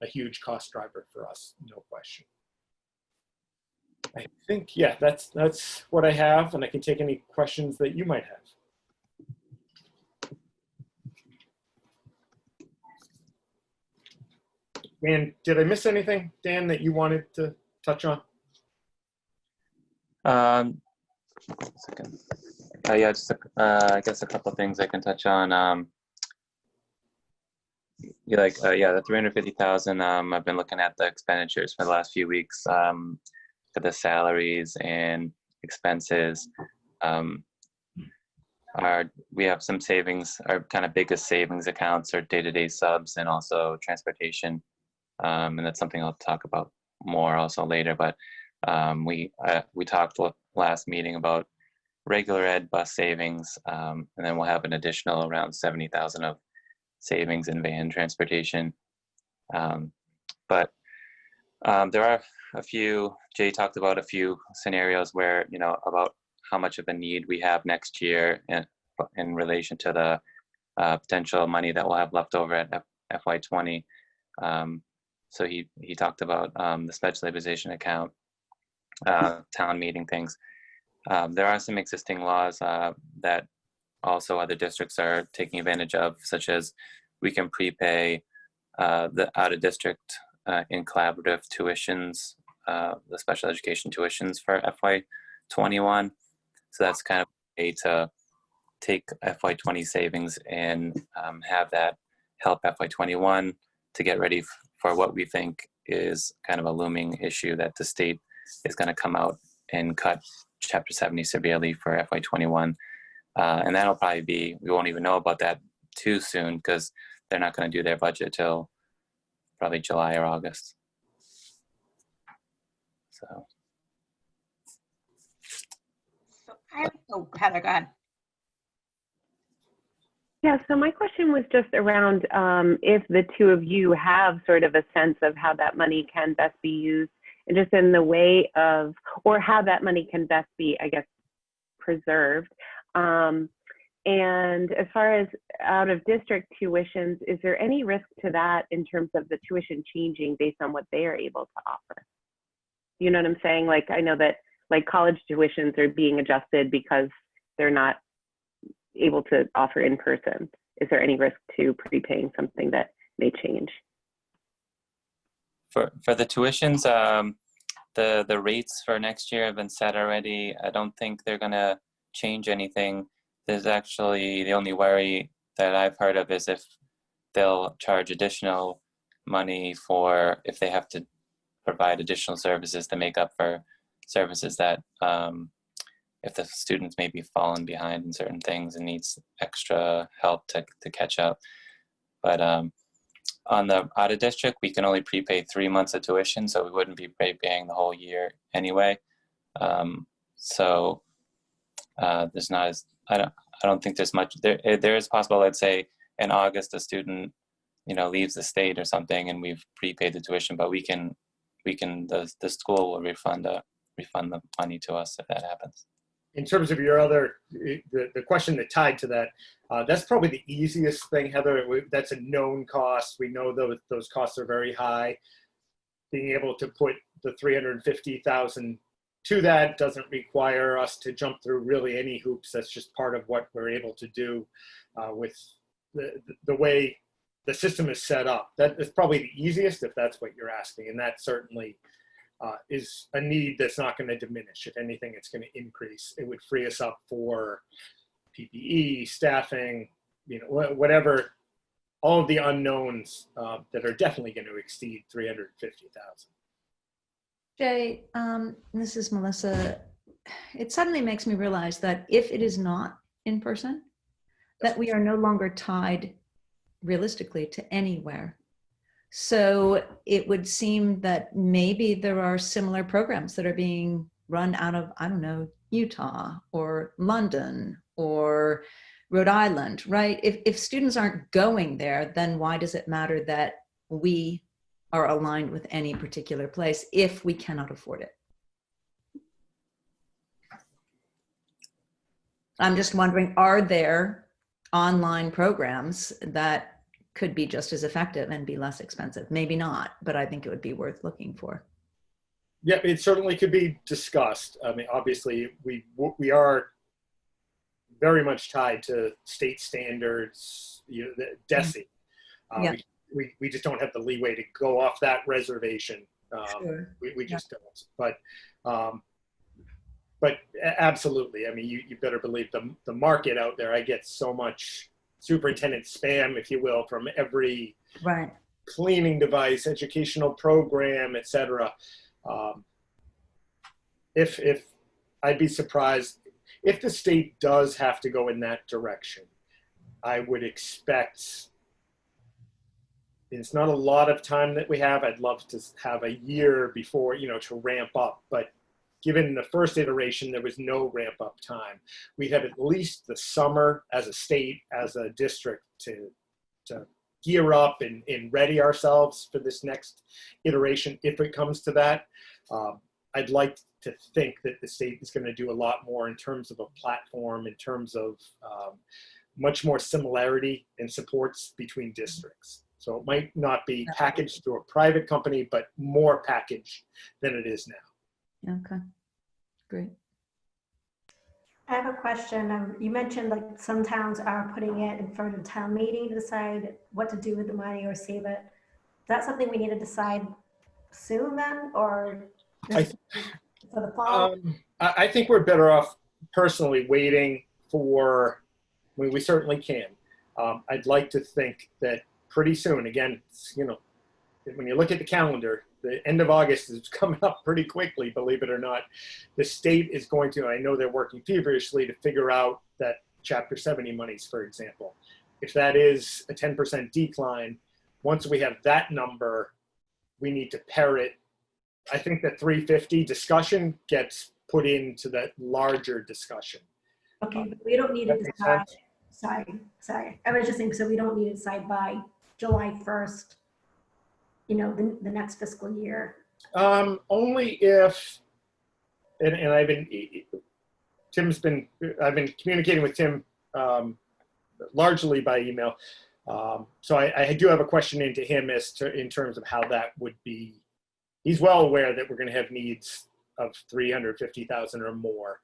a huge cost driver for us, no question. I think, yeah, that's what I have, and I can take any questions that you might have. Dan, did I miss anything, Dan, that you wanted to touch on? Second. Yeah, just I guess a couple of things I can touch on. The 350,000. I've been looking at the expenditures for the last few weeks, for the salaries and expenses. We have some savings. Our kind of biggest savings accounts are day-to-day subs and also transportation, and that's something I'll talk about more also later. But we talked last meeting about regular ed bus savings, and then we'll have an additional around 70,000 of savings in van transportation. But there are a few, Jay talked about a few scenarios where, about how much of a need we have next year in relation to the potential money that we'll have left over at FY20. So he talked about the special stabilization account, town meeting things. There are some existing laws that also other districts are taking advantage of, such as we can prepay the out-of-district in collaborative tuitions, the special education tuitions for FY21. So that's kind of a way to take FY20 savings and have that help FY21 to get ready for what we think is kind of a looming issue that the state is going to come out and cut Chapter 70 severely for FY21. And that'll probably be, we won't even know about that too soon because they're not going to do their budget till probably July or August. So Heather, go ahead. Yeah, so my question was just around if the two of you have sort of a sense of how that money can best be used, and just in the way of, or how that money can best be, I guess, preserved. And as far as out of district tuitions, is there any risk to that in terms of the tuition changing based on what they are able to offer? You know what I'm saying? Like, I know that like college tuitions are being adjusted because they're not able to offer in person. Is there any risk to prepaying something that may change? For the tuitions, the rates for next year have been set already. I don't think they're gonna change anything. There's actually, the only worry that I've heard of is if they'll charge additional money for if they have to provide additional services to make up for services that if the students maybe fallen behind in certain things and needs extra help to catch up. But on the out of district, we can only prepay 3 months of tuition, so we wouldn't be prepaying the whole year anyway. So there's not as, I don't think there's much there is possible. Let's say in August a student leaves the state or something and we've prepaid the tuition, but the school will refund the money to us if that happens. In terms of your other, the question that tied to that, that's probably the easiest thing, Heather. That's a known cost. We know those costs are very high. Being able to put the $350,000 to that doesn't require us to jump through really any hoops. That's just part of what we're able to do with the way the system is set up. That is probably the easiest if that's what you're asking, and that certainly is a need that's not going to diminish. If anything, it's going to increase. It would free us up for PPE, staffing, whatever, all of the unknowns that are definitely going to exceed $350,000. Jay, this is Melissa. It suddenly makes me realize that if it is not in person, that we are no longer tied realistically to anywhere. So it would seem that maybe there are similar programs that are being run out of, I don't know, Utah or London or Rhode Island, right? If students aren't going there, then why does it matter that we are aligned with any particular place if we cannot afford it? I'm just wondering, are there online programs that could be just as effective and be less expensive? Maybe not, but I think it would be worth looking for. Yeah, it certainly could be discussed. I mean, obviously, we are very much tied to state standards, the DESE. Yeah. We just don't have the leeway to go off that reservation. Sure. We just don't. But absolutely, I mean, you better believe the market out there. I get so much superintendent spam, if you will, from every Right. cleaning device, educational program, etc. If I'd be surprised if the state does have to go in that direction. I would expect, it's not a lot of time that we have. I'd love to have a year before, to ramp up, but given the first iteration, there was no ramp up time. We'd have at least the summer as a state, as a district to gear up and ready ourselves for this next iteration if it comes to that. I'd like to think that the state is going to do a lot more in terms of a platform, in terms of much more similarity and supports between districts. So it might not be packaged through a private company, but more packaged than it is now. Okay, great. I have a question. You mentioned like some towns are putting it in front of town meeting to decide what to do with the money or save it. Is that something we need to decide soon then, or for the fall? I think we're better off personally waiting for, I mean, we certainly can. I'd like to think that pretty soon, again, when you look at the calendar, the end of August is coming up pretty quickly, believe it or not. The state is going to, I know they're working feverishly to figure out that Chapter 70 monies, for example. If that is a 10% decline, once we have that number, we need to pair it. I think the 350 discussion gets put into that larger discussion. Okay, but we don't need to decide. Sorry. I was just saying, so we don't need to decide by July 1st. The next fiscal year. Only if, and I've been communicating with Tim largely by email. So I do have a question into him in terms of how that would be. He's well aware that we're going to have needs of 350,000 or more.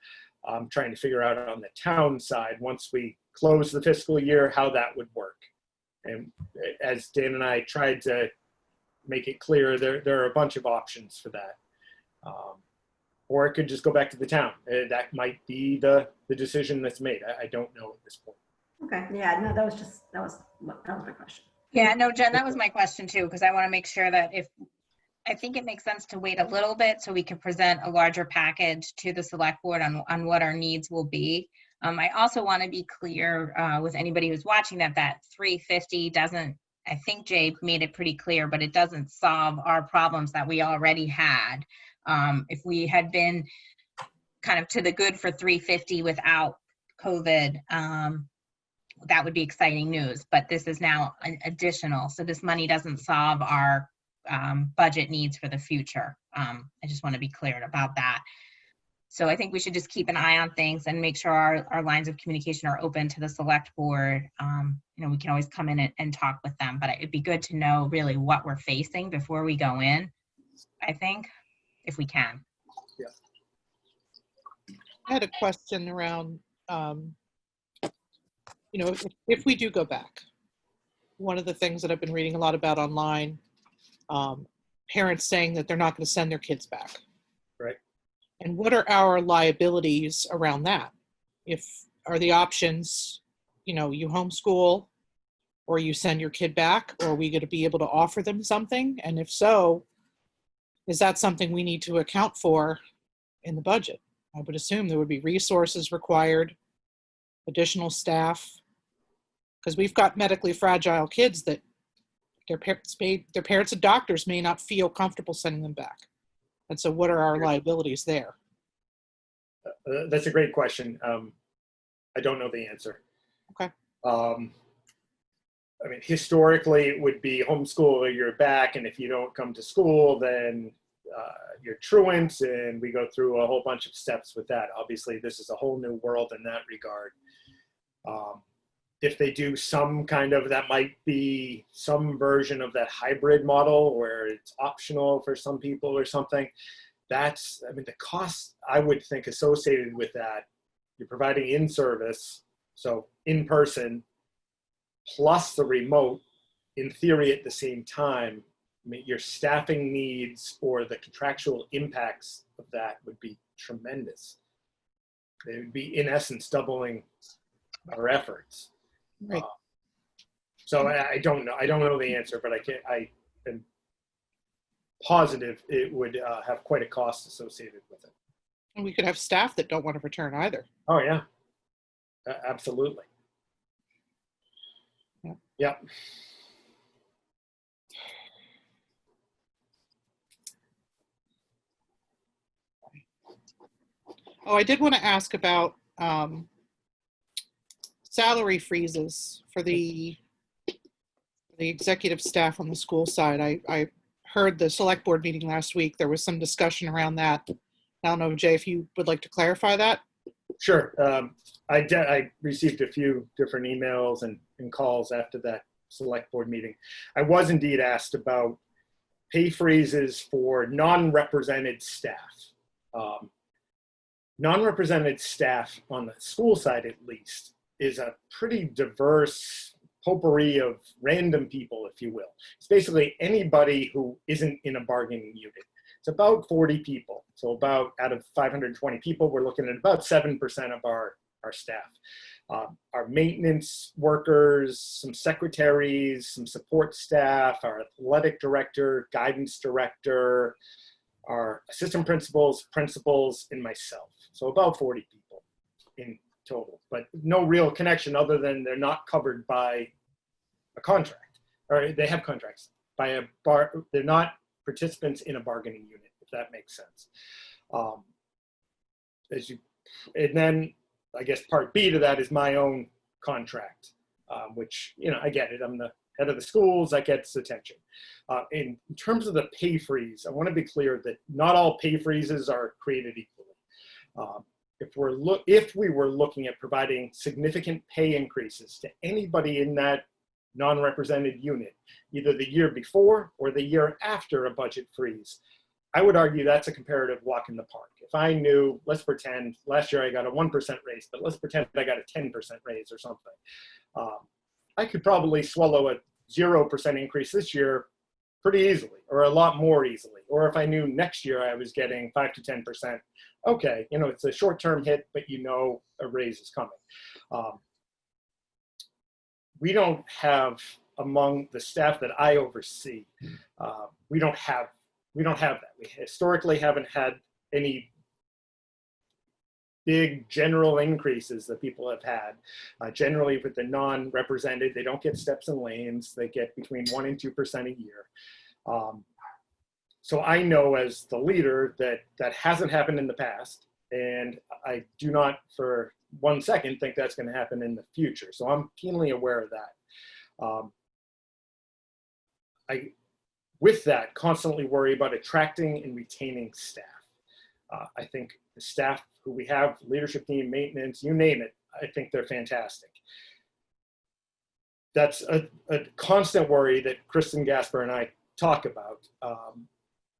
I'm trying to figure out on the town side, once we close the fiscal year, how that would work. And as Dan and I tried to make it clear there are a bunch of options for that. Or it could just go back to the town. That might be the decision that's made. I don't know at this point. Okay, yeah, no, that was my question. Yeah, no, Jen, that was my question too, because I want to make sure that I think it makes sense to wait a little bit so we can present a larger package to the select board on what our needs will be. I also want to be clear with anybody who's watching that 350 doesn't, I think Jay made it pretty clear, but it doesn't solve our problems that we already had. If we had been kind of to the good for 350 without COVID, that would be exciting news, but this is now an additional. So this money doesn't solve our budget needs for the future. I just want to be clear about that. So I think we should just keep an eye on things and make sure our lines of communication are open to the select board. We can always come in and talk with them, but it'd be good to know really what we're facing before we go in, I think, if we can. Yeah. I had a question around, if we do go back, one of the things that I've been reading a lot about online, parents saying that they're not going to send their kids back. Right. And what are our liabilities around that? Are the options, you homeschool or you send your kid back, or are we going to be able to offer them something? And if so, is that something we need to account for in the budget? I would assume there would be resources required, additional staff, because we've got medically fragile kids that their parents and doctors may not feel comfortable sending them back. And so what are our liabilities there? That's a great question. I don't know the answer. Okay. Historically, it would be homeschool or you're back, and if you don't come to school, then you're truant, and we go through a whole bunch of steps with that. Obviously, this is a whole new world in that regard. If they do some kind of, that might be some version of that hybrid model where it's optional for some people or something. That's, the cost I would think associated with that, you're providing in-service, so in person, plus the remote, in theory at the same time. Your staffing needs or the contractual impacts of that would be tremendous. They would be, in essence, doubling our efforts. Right. So I don't know. I don't know the answer, but I am positive it would have quite a cost associated with it. And we could have staff that don't want to return either. Oh yeah, absolutely. Yeah. Yeah. Oh, I did want to ask about salary freezes for the executive staff on the school side. I heard the select board meeting last week. There was some discussion around that. I don't know, Jay, if you would like to clarify that. Sure. I received a few different emails and calls after that select board meeting. I was indeed asked about pay freezes for non-represented staff. Non-represented staff on the school side, at least, is a pretty diverse potpourri of random people, if you will. It's basically anybody who isn't in a bargaining unit. It's about 40 people. So about out of 520 people, we're looking at about 7% of our staff. Our maintenance workers, some secretaries, some support staff, our athletic director, guidance director, our assistant principals, and myself. So about 40 people in total, but no real connection other than they're not covered by a contract, or they have contracts by a bar. They're not participants in a bargaining unit, if that makes sense. And then I guess part B to that is my own contract, which, I get it. I'm the head of the schools, that gets attention. In terms of the pay freeze, I want to be clear that not all pay freezes are created equally. If we were looking at providing significant pay increases to anybody in that non-represented unit, either the year before or the year after a budget freeze, I would argue that's a comparative walk in the park. If I knew, let's pretend last year I got a 1% raise, but let's pretend I got a 10% raise or something. I could probably swallow a 0% increase this year pretty easily, or a lot more easily. Or if I knew next year I was getting 5 to 10%, okay, you know, it's a short-term hit, but you know a raise is coming. We don't have, among the staff that I oversee, we don't have that. We historically haven't had any big general increases that people have had. Generally with the non-represented, they don't get steps and lanes. They get between 1 and 2% a year. So I know as the leader that that hasn't happened in the past, and I do not for 1 second think that's going to happen in the future. So I'm keenly aware of that. I, with that, constantly worry about attracting and retaining staff. I think the staff who we have, leadership team, maintenance, you name it, I think they're fantastic. That's a constant worry that Kristen Gasper and I talk about.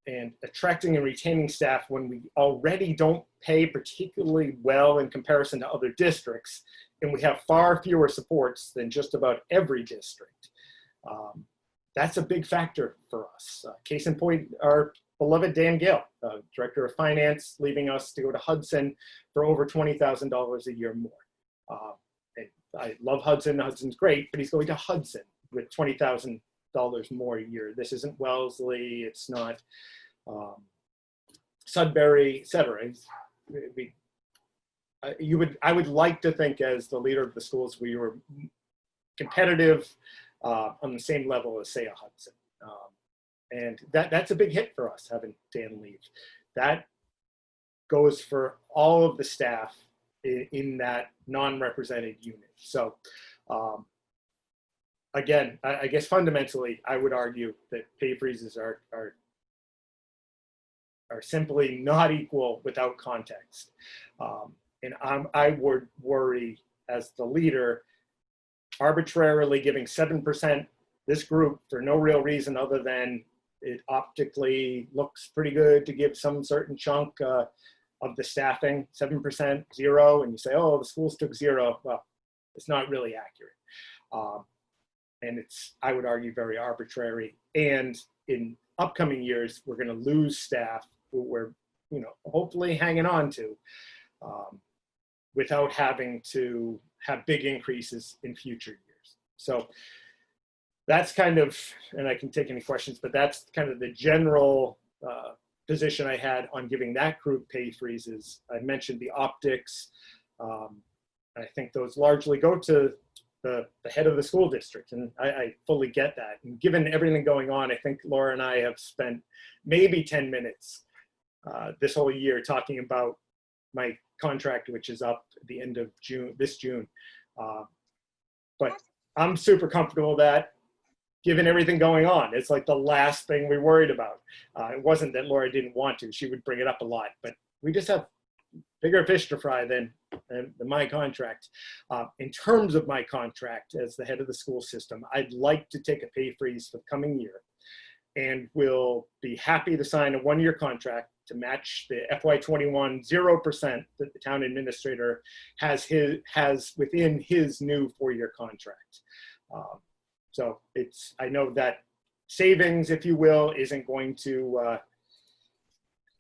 And attracting and retaining staff when we already don't pay particularly well in comparison to other districts, and we have far fewer supports than just about every district. That's a big factor for us. Case in point, our beloved Dan Gale, Director of Finance, leaving us to go to Hudson for over $20,000 a year more. And I love Hudson. Hudson's great, but he's going to Hudson with $20,000 more a year. This isn't Wellesley. It's not Sudbury, etc. I would like to think, as the leader of the schools, we were competitive on the same level as, say, a Hudson. And that's a big hit for us, having Dan leave. That goes for all of the staff in that non-represented unit. So again, I guess fundamentally, I would argue that pay freezes are simply not equal without context. And I would worry, as the leader, arbitrarily giving 7% this group for no real reason other than it optically looks pretty good to give some certain chunk of the staffing, 7%, 0, and you say, oh, the schools took 0. Well, it's not really accurate. And it's, I would argue, very arbitrary. And in upcoming years, we're going to lose staff who we're, you know, hopefully hanging on to without having to have big increases in future years. So that's kind of, and I can take any questions, but that's kind of the general position I had on giving that group pay freezes. I mentioned the optics. I think those largely go to the head of the school district, and I fully get that. And given everything going on, I think Laura and I have spent maybe 10 minutes this whole year talking about my contract, which is up at the end of June, this June. But I'm super comfortable with that, given everything going on. It's like the last thing we worried about. It wasn't that Laura didn't want to. She would bring it up a lot, but we just have bigger fish to fry than my contract. In terms of my contract as the head of the school system, I'd like to take a pay freeze for the coming year, and will be happy to sign a 1-year contract to match the FY21 0% that the town administrator has within his new 4-year contract. So it's, I know that savings, if you will, isn't going to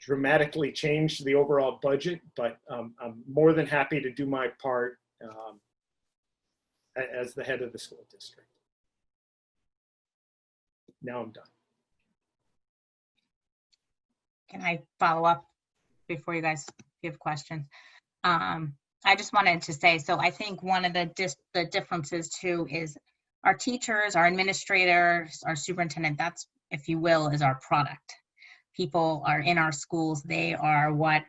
dramatically change the overall budget, but I'm more than happy to do my part as the head of the school district. Now I'm done. Can I follow up before you guys give questions? I just wanted to say, so I think one of the differences too is our teachers, our administrators, our superintendent, that's, if you will, is our product. People are in our schools. They are what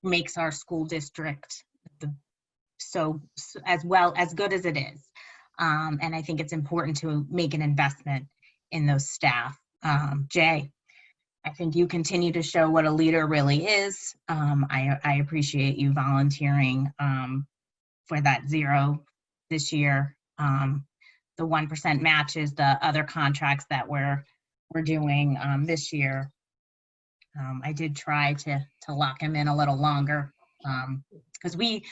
makes our school district so as well, as good as it is. And I think it's important to make an investment in those staff. Jay, I think you continue to show what a leader really is. I appreciate you volunteering for that 0 this year. The 1% matches the other contracts that we're doing this year. I did try to lock him in a little longer Because we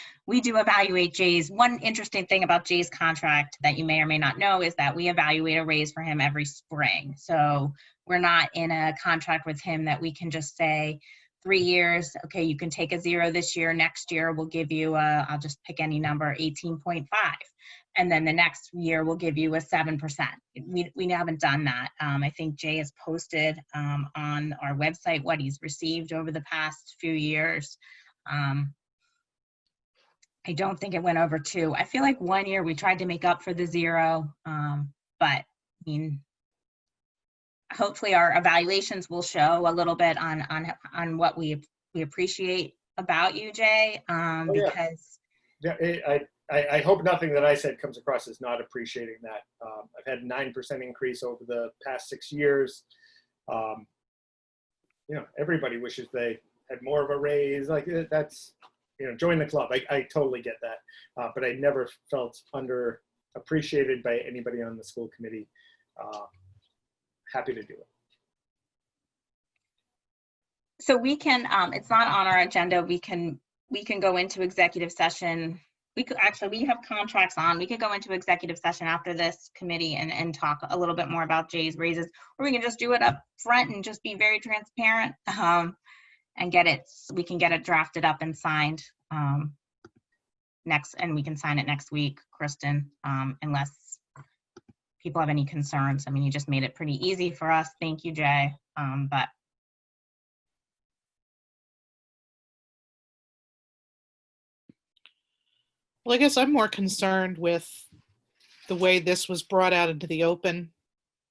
do evaluate Jay's. One interesting thing about Jay's contract that you may or may not know is that we evaluate a raise for him every spring. So we're not in a contract with him that we can just say 3 years, okay, you can take a 0 this year, next year we'll give you a, I'll just pick any number, 18.5. And then the next year we'll give you a 7%. We haven't done that. I think Jay has posted on our website what he's received over the past few years. I don't think it went over 2. I feel like 1 year we tried to make up for the 0, but I mean, hopefully our evaluations will show a little bit on what we appreciate about you, Jay, because yeah, I hope nothing that I said comes across as not appreciating that. I've had 9% increase over the past 6 years. You know, everybody wishes they had more of a raise. Like that's, you know, join the club. I totally get that. But I never felt underappreciated by anybody on the school committee. Happy to do it. so we can, it's not on our agenda. We can go into executive session. We have contracts on. We could go into executive session after this committee and talk a little bit more about Jay's raises, or we can just do it up front and just be very transparent and we can get it drafted up and signed next, and we can sign it next week, Kristen, unless people have any concerns. I mean, you just made it pretty easy for us. Thank you, Jay. But Well, I guess I'm more concerned with the way this was brought out into the open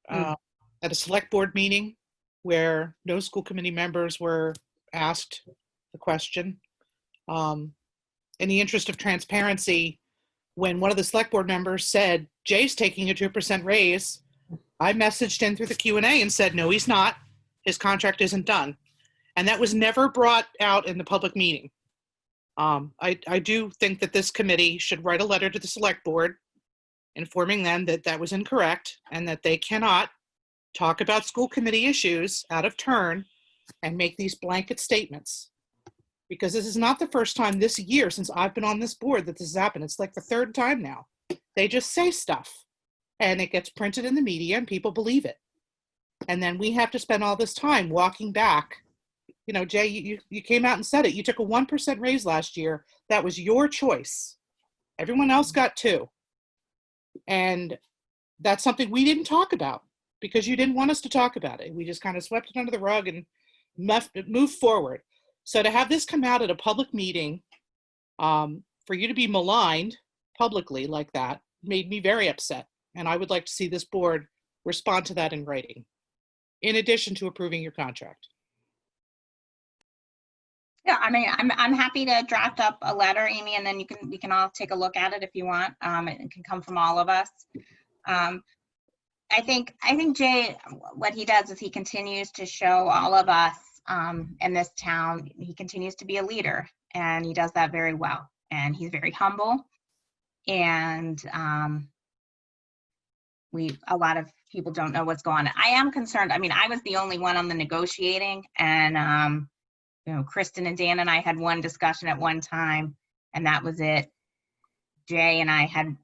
at a select board meeting where no school committee members were asked the question. In the interest of transparency, when one of the select board members said, Jay's taking a 2% raise, I messaged in through the Q&A and said, no, he's not. His contract isn't done. And that was never brought out in the public meeting. I do think that this committee should write a letter to the select board informing them that that was incorrect and that they cannot talk about school committee issues out of turn and make these blanket statements. Because this is not the first time this year since I've been on this board that this has happened. It's like the 3rd time now. They just say stuff and it gets printed in the media and people believe it. And then we have to spend all this time walking back. You know, Jay, you came out and said it. You took a 1% raise last year. That was your choice. Everyone else got 2. And that's something we didn't talk about because you didn't want us to talk about it. We just kind of swept it under the rug and moved forward. So to have this come out at a public meeting, for you to be maligned publicly like that made me very upset. And I would like to see this board respond to that in writing, in addition to approving your contract. yeah, I mean, I'm happy to draft up a letter, Amy, and then we can all take a look at it if you want. It can come from all of us. I think Jay, what he does is he continues to show all of us in this town, he continues to be a leader, and he does that very well. And he's very humble, and a lot of people don't know what's going on. I am concerned. I mean, I was the only one on the negotiating, and you know, Kristen and Dan and I had one discussion at one time, and that was it. Jay and I had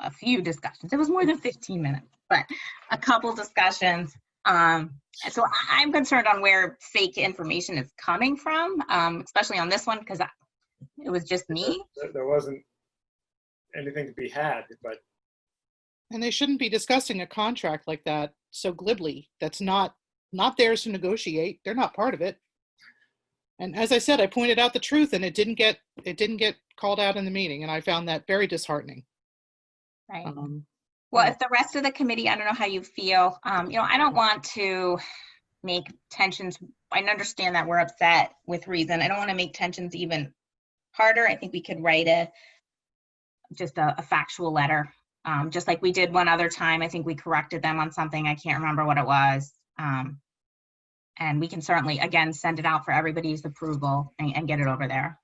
a few discussions. It was more than 15 minutes, but a couple discussions. So I'm concerned on where fake information is coming from, especially on this one, because it was just me. There wasn't anything to be had, but. And they shouldn't be discussing a contract like that so glibly. That's not theirs to negotiate. They're not part of it. And as I said, I pointed out the truth, and it didn't get called out in the meeting, and I found that very disheartening. Right. Well, if the rest of the committee, I don't know how you feel. You know, I don't want to make tensions. I understand that we're upset with reason. I don't want to make tensions even harder. I think we could write just a factual letter, just like we did one other time. I think we corrected them on something. I can't remember what it was. And we can certainly, again, send it out for everybody's approval and get it over there,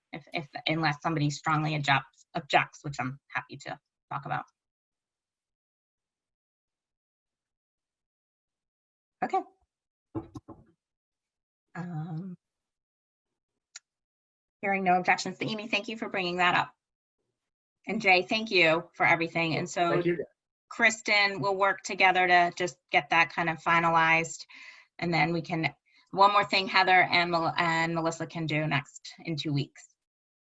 unless somebody strongly objects, which I'm happy to talk about. Okay. Hearing no objections. Amy, thank you for bringing that up. And Jay, thank you for everything. And so Thank you. Kristen will work together to just get that kind of finalized. And then we can, one more thing Heather and Melissa can do next in 2 weeks,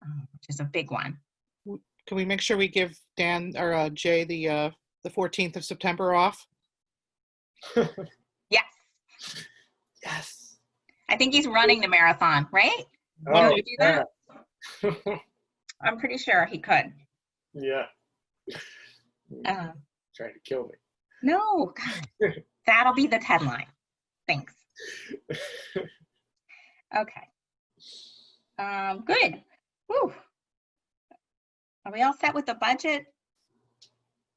which is a big one. Can we make sure we give Dan or Jay the 14th of September off? Yes. Yes. I think he's running the marathon, right? Oh, Can we do that? yeah. I'm pretty sure he could. Yeah. Uh, Trying to kill me. no, God. That'll be the headline. Thanks. Okay. Good. Whew. Are we all set with the budget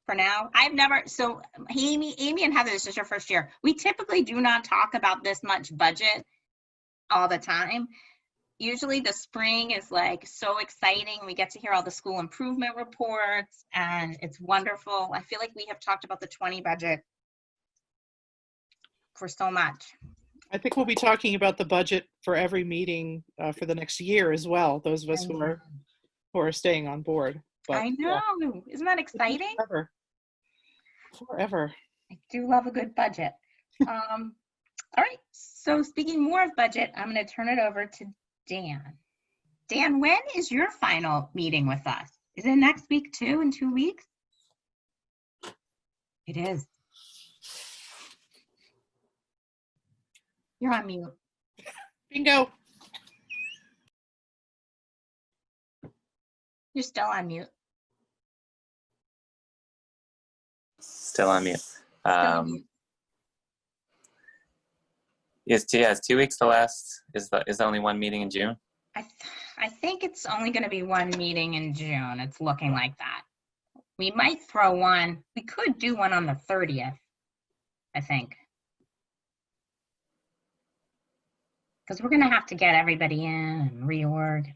for now? I've never, so Amy and Heather, this is your first year. We typically do not talk about this much budget all the time. Usually the spring is like so exciting. We get to hear all the school improvement reports and it's wonderful. I feel like we have talked about the 20 budget for so much. I think we'll be talking about the budget for every meeting for the next year as well. Those of us who are staying on board. But, I know. Isn't that exciting? Forever. I do love a good budget. All right. So speaking more of budget, I'm going to turn it over to Dan. Dan, when is your final meeting with us? Is it next week too, in 2 weeks? It is. You're on mute. Bingo. You're still on mute. Still on mute. Still on mute. Is 2 weeks the last? Is the only one meeting in June? I think it's only going to be one meeting in June. It's looking like that. We might throw one. We could do one on the 30th, I think. Because we're going to have to get everybody in and reorg.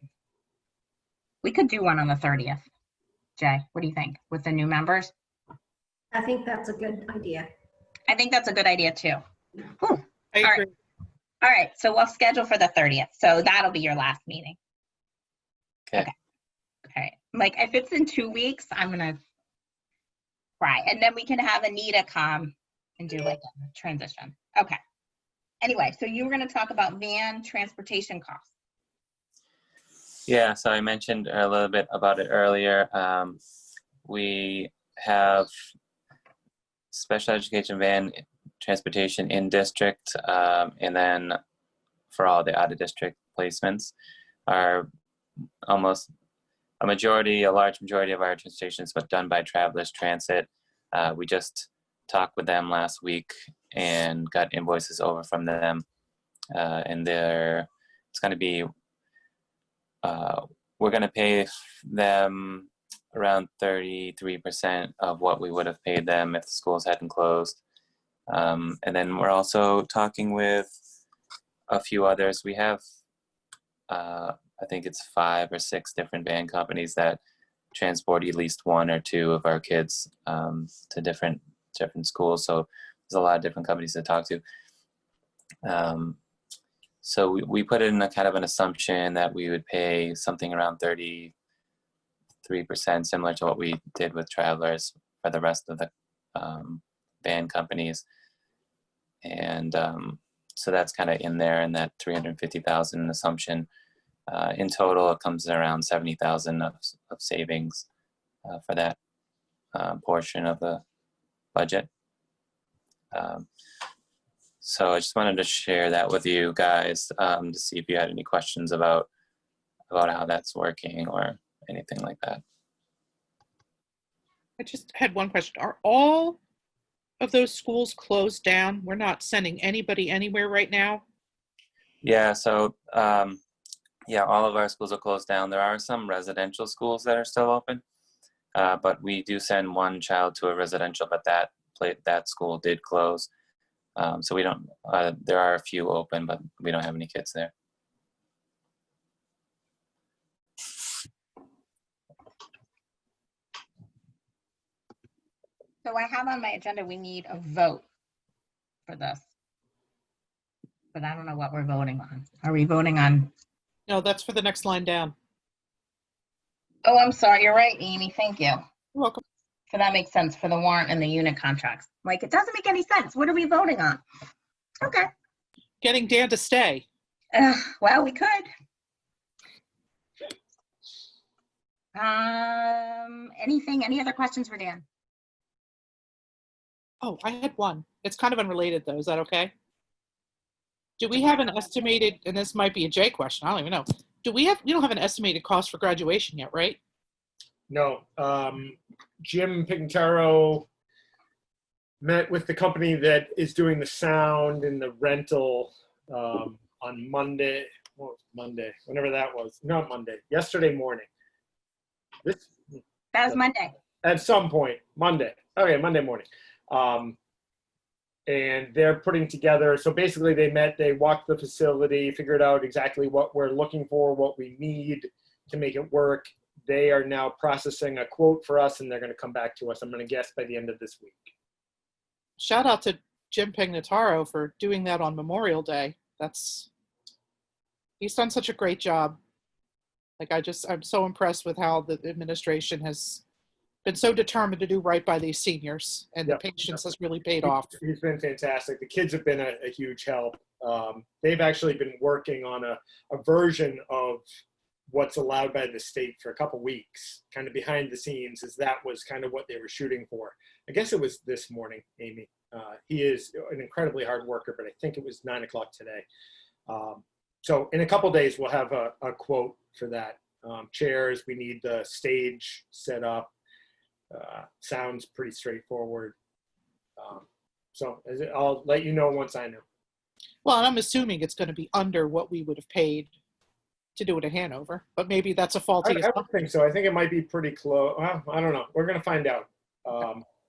We could do one on the 30th. Jay, what do you think with the new members? I think that's a good idea. I think that's a good idea too. Whew. I All agree. right. All right, so we'll schedule for the 30th. So that'll be your last meeting. Okay. All right. Like if it's in 2 weeks, I'm gonna try. And then we can have Anita come and do like a transition. Okay. Anyway, so you were gonna talk about van transportation costs. Yeah, so I mentioned a little bit about it earlier. We have special education van transportation in district, and then for all the out of district placements are almost a large majority of our transportation is done by Travelers Transit. We just talked with them last week and got invoices over from them, and it's going to be we're going to pay them around 33% of what we would have paid them if the schools hadn't closed. And then we're also talking with a few others. We have, I think it's 5 or 6 different van companies that transport at least 1 or 2 of our kids to different schools. So there's a lot of different companies to talk to. So we put in a kind of an assumption that we would pay something around 33%, similar to what we did with Travelers for the rest of the van companies. And so that's kind of in there in that 350,000 assumption. In total, it comes around 70,000 of savings for that portion of the budget. So I just wanted to share that with you guys to see if you had any questions about how that's working or anything like that. I just had one question. Are all of those schools closed down? We're not sending anybody anywhere right now? Yeah, so yeah, all of our schools are closed down. There are some residential schools that are still open, but we do send one child to a residential, but that school did close. So we don't, there are a few open, but we don't have any kids there. So I have on my agenda, we need a vote for this. But I don't know what we're voting on. Are we voting on No, that's for the next line down. Oh, I'm sorry. You're right, Amy. Thank you. You're welcome. So that makes sense for the warrant and the unit contracts. Like, it doesn't make any sense. What are we voting on? Okay. Getting Dan to stay. Well, we could. Any other questions for Dan? Oh, I had one. It's kind of unrelated though. Is that okay? Do we have an estimated, and this might be a Jay question, I don't even know. We don't have an estimated cost for graduation yet, right? No, Jim Pignataro met with the company that is doing the sound and the rental on Monday. What was Monday? Whenever that was. Not Monday. Yesterday morning. That was Monday. At some point. Monday. Okay, Monday morning. And they're putting together, so basically they met, they walked the facility, figured out exactly what we're looking for, what we need to make it work. They are now processing a quote for us, and they're going to come back to us, I'm going to guess, by the end of this week. Shout out to Jim Pignataro for doing that on Memorial Day. He's done such a great job. Like, I'm so impressed with how the administration has been so determined to do right by these seniors, and Yep. the patience has really paid off. He's been fantastic. The kids have been a huge help. They've actually been working on a version of what's allowed by the state for a couple weeks, kind of behind the scenes, as that was kind of what they were shooting for. I guess it was this morning, Amy. He is an incredibly hard worker, but I think it was 9 o'clock today. So in a couple days, we'll have a quote for that. Chairs, we need the stage set up. Sounds pretty straightforward. So I'll let you know once I know. Well, and I'm assuming it's going to be under what we would have paid to do it at Hanover, but maybe that's a faulty I don't think so. I think it might be pretty close. Well, I don't know. We're going to find out.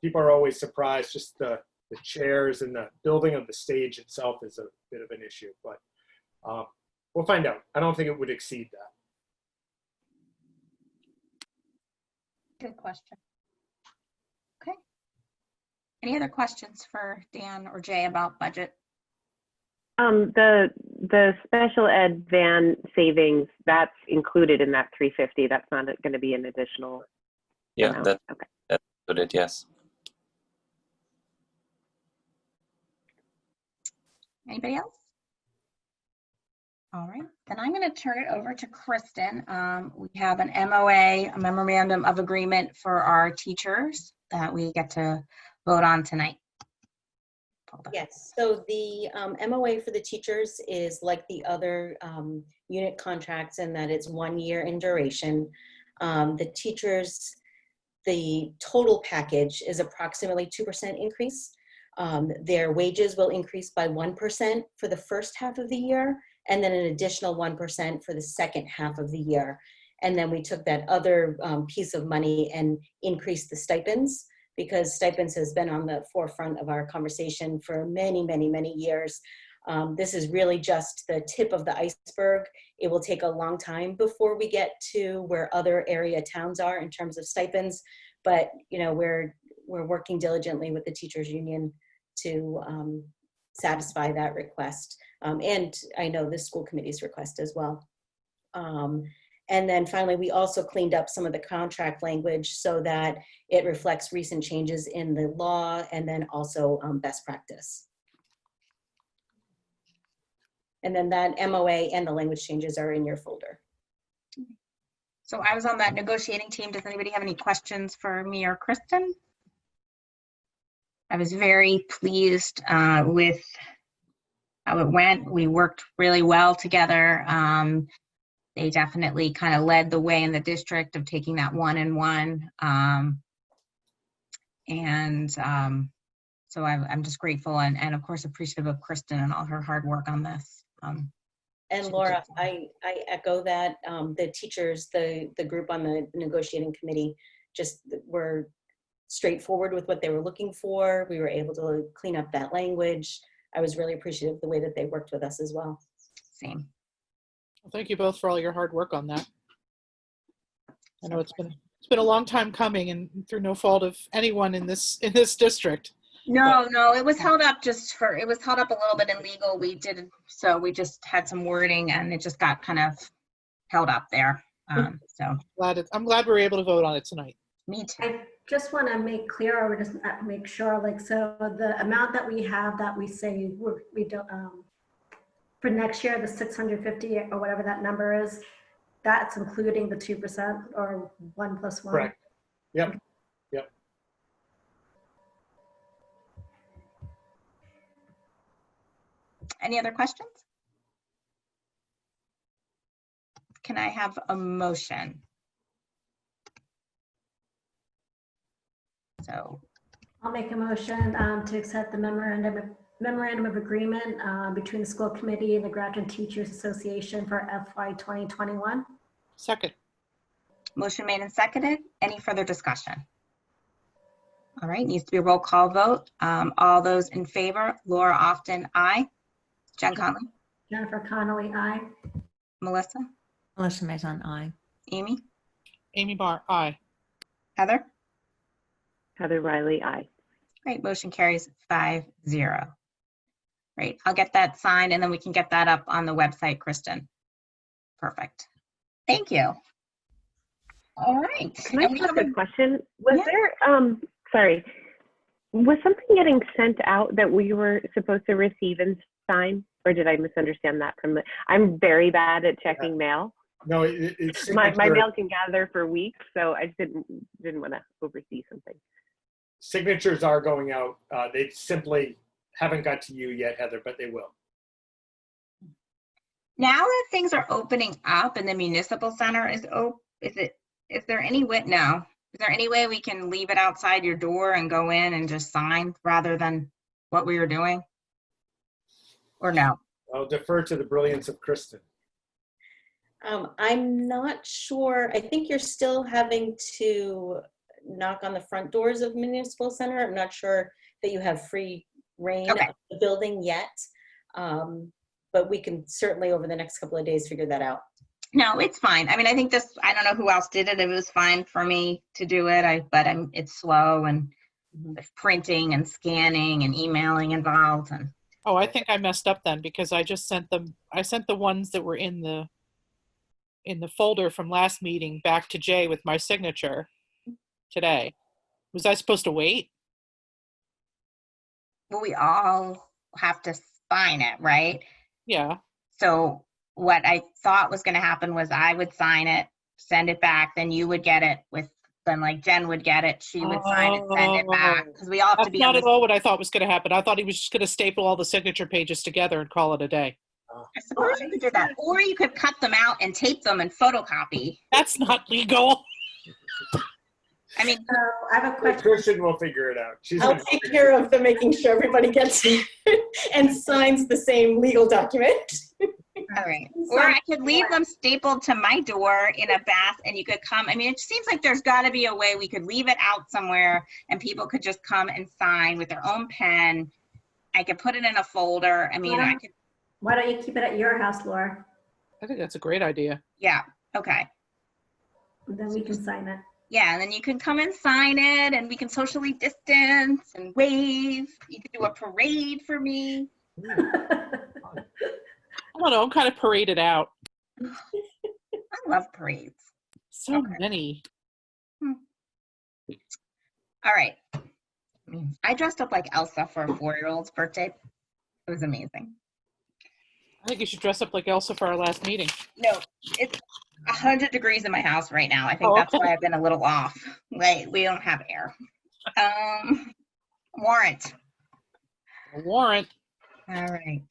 People are always surprised. Just the chairs and the building of the stage itself is a bit of an issue, but we'll find out. I don't think it would exceed that. Good question. Okay. Any other questions for Dan or Jay about budget? The special ed van savings, that's included in that 350. That's not going to be an additional. Yeah, amount. that's Okay. included, yes. Anybody else? All right, then I'm going to turn it over to Kristen. We have an MOA, a memorandum of agreement for our teachers that we get to vote on tonight. Yes, so the MOA for the teachers is like the other unit contracts in that it's 1 year in duration. The teachers, the total package is approximately 2% increase. Their wages will increase by 1% for the first half of the year, and then an additional 1% for the second half of the year. And then we took that other piece of money and increased the stipends, because stipends has been on the forefront of our conversation for many, many, many years. This is really just the tip of the iceberg. It will take a long time before we get to where other area towns are in terms of stipends, but we're working diligently with the teachers union to satisfy that request. And I know the school committee's request as well. And then finally, we also cleaned up some of the contract language so that it reflects recent changes in the law and then also best practice. And then that MOA and the language changes are in your folder. So I was on that negotiating team. Does anybody have any questions for me or Kristen? I was very pleased with how it went. We worked really well together. They definitely kind of led the way in the district of taking that 1-in-1. So I'm just grateful and of course appreciative of Kristen and all her hard work on this. And Laura, I echo that. The teachers, the group on the negotiating committee just were straightforward with what they were looking for. We were able to clean up that language. I was really appreciative of the way that they worked with us as well. Same. Well, thank you both for all your hard work on that. I know it's been a long time coming, and through no fault of anyone in this district. No, it was held up it was held up a little bit in legal. We just had some wording and it just got kind of held up there. So I'm glad we were able to vote on it tonight. me too. I just want to make clear, or just make sure, like, so the amount that we have that we say we don't, for next year, the 650 or whatever that number is, that's including the 2% or 1+1. Correct. Yep. Yep. Any other questions? Can I have a motion? So I'll make a motion to accept the memorandum of agreement between the school committee and the Grafton Teachers Association for FY 2021. Second. motion made and seconded. Any further discussion? All right, needs to be a roll call vote. All those in favor, Laura Often, aye. Jen Conley, Jennifer Connolly, aye. Melissa, Melissa Maison, aye. Amy, Amy Barr, aye. Heather. Heather Riley, aye. Great, motion carries 5-0. Great, I'll get that signed and then we can get that up on the website, Kristen. Perfect. Thank you. All right. Can I And we ask have a question? Was Yeah. there, sorry, was something getting sent out that we were supposed to receive and sign? Or did I misunderstand that from the, I'm very bad at checking mail. No, it's My signature- mail can gather for weeks, so I just didn't want to oversee something. signatures are going out. They simply haven't got to you yet, Heather, but they will. Now that things are opening up and the municipal center is is there any way, no. Is there any way we can leave it outside your door and go in and just sign rather than what we were doing? Or no? I'll defer to the brilliance of Kristen. I'm not sure. I think you're still having to knock on the front doors of Municipal Center. I'm not sure that you have free reign Okay. of the building yet. But we can certainly over the next couple of days figure that out. No, it's fine. I mean, I think this, I don't know who else did it. It was fine for me to do it. It's slow and there's printing and scanning and emailing involved and. Oh, I think I messed up then because I just sent them, I sent the ones that were in the folder from last meeting back to Jay with my signature today. Was I supposed to wait? Well, we all have to sign it, right? Yeah. So what I thought was going to happen was I would sign it, send it back, then you would get it then like Jen would get it, she would sign it, send it back, because we all have to That's be on not this. at all what I thought was going to happen. I thought he was just going to staple all the signature pages together and call it a day. I suppose you could do that, or you could cut them out and tape them and photocopy. That's not legal. I mean, So I have a question. Kristen will figure it out. She's I'll gonna- take care of the making sure everybody gets it and signs the same legal document. all right. Or I could leave them stapled to my door in a bath and you could come. I mean, it seems like there's got to be a way we could leave it out somewhere and people could just come and sign with their own pen. I could put it in a folder. I mean, I could, Why don't you keep it at your house, Laura? I think that's a great idea. yeah, okay. And then we can sign it. Yeah, and then you can come and sign it and we can socially distance and wave. You could do a parade for me. I don't know. I'm kind of paraded out. I love parades. So Okay. many. All right. I dressed up like Elsa for a 4-year-old's birthday. It was amazing. I think you should dress up like Elsa for our last meeting. No, it's 100 degrees in my house right now. I think Oh, that's okay. why I've been a little off. Right, we don't have air. Warrant. A warrant. All right,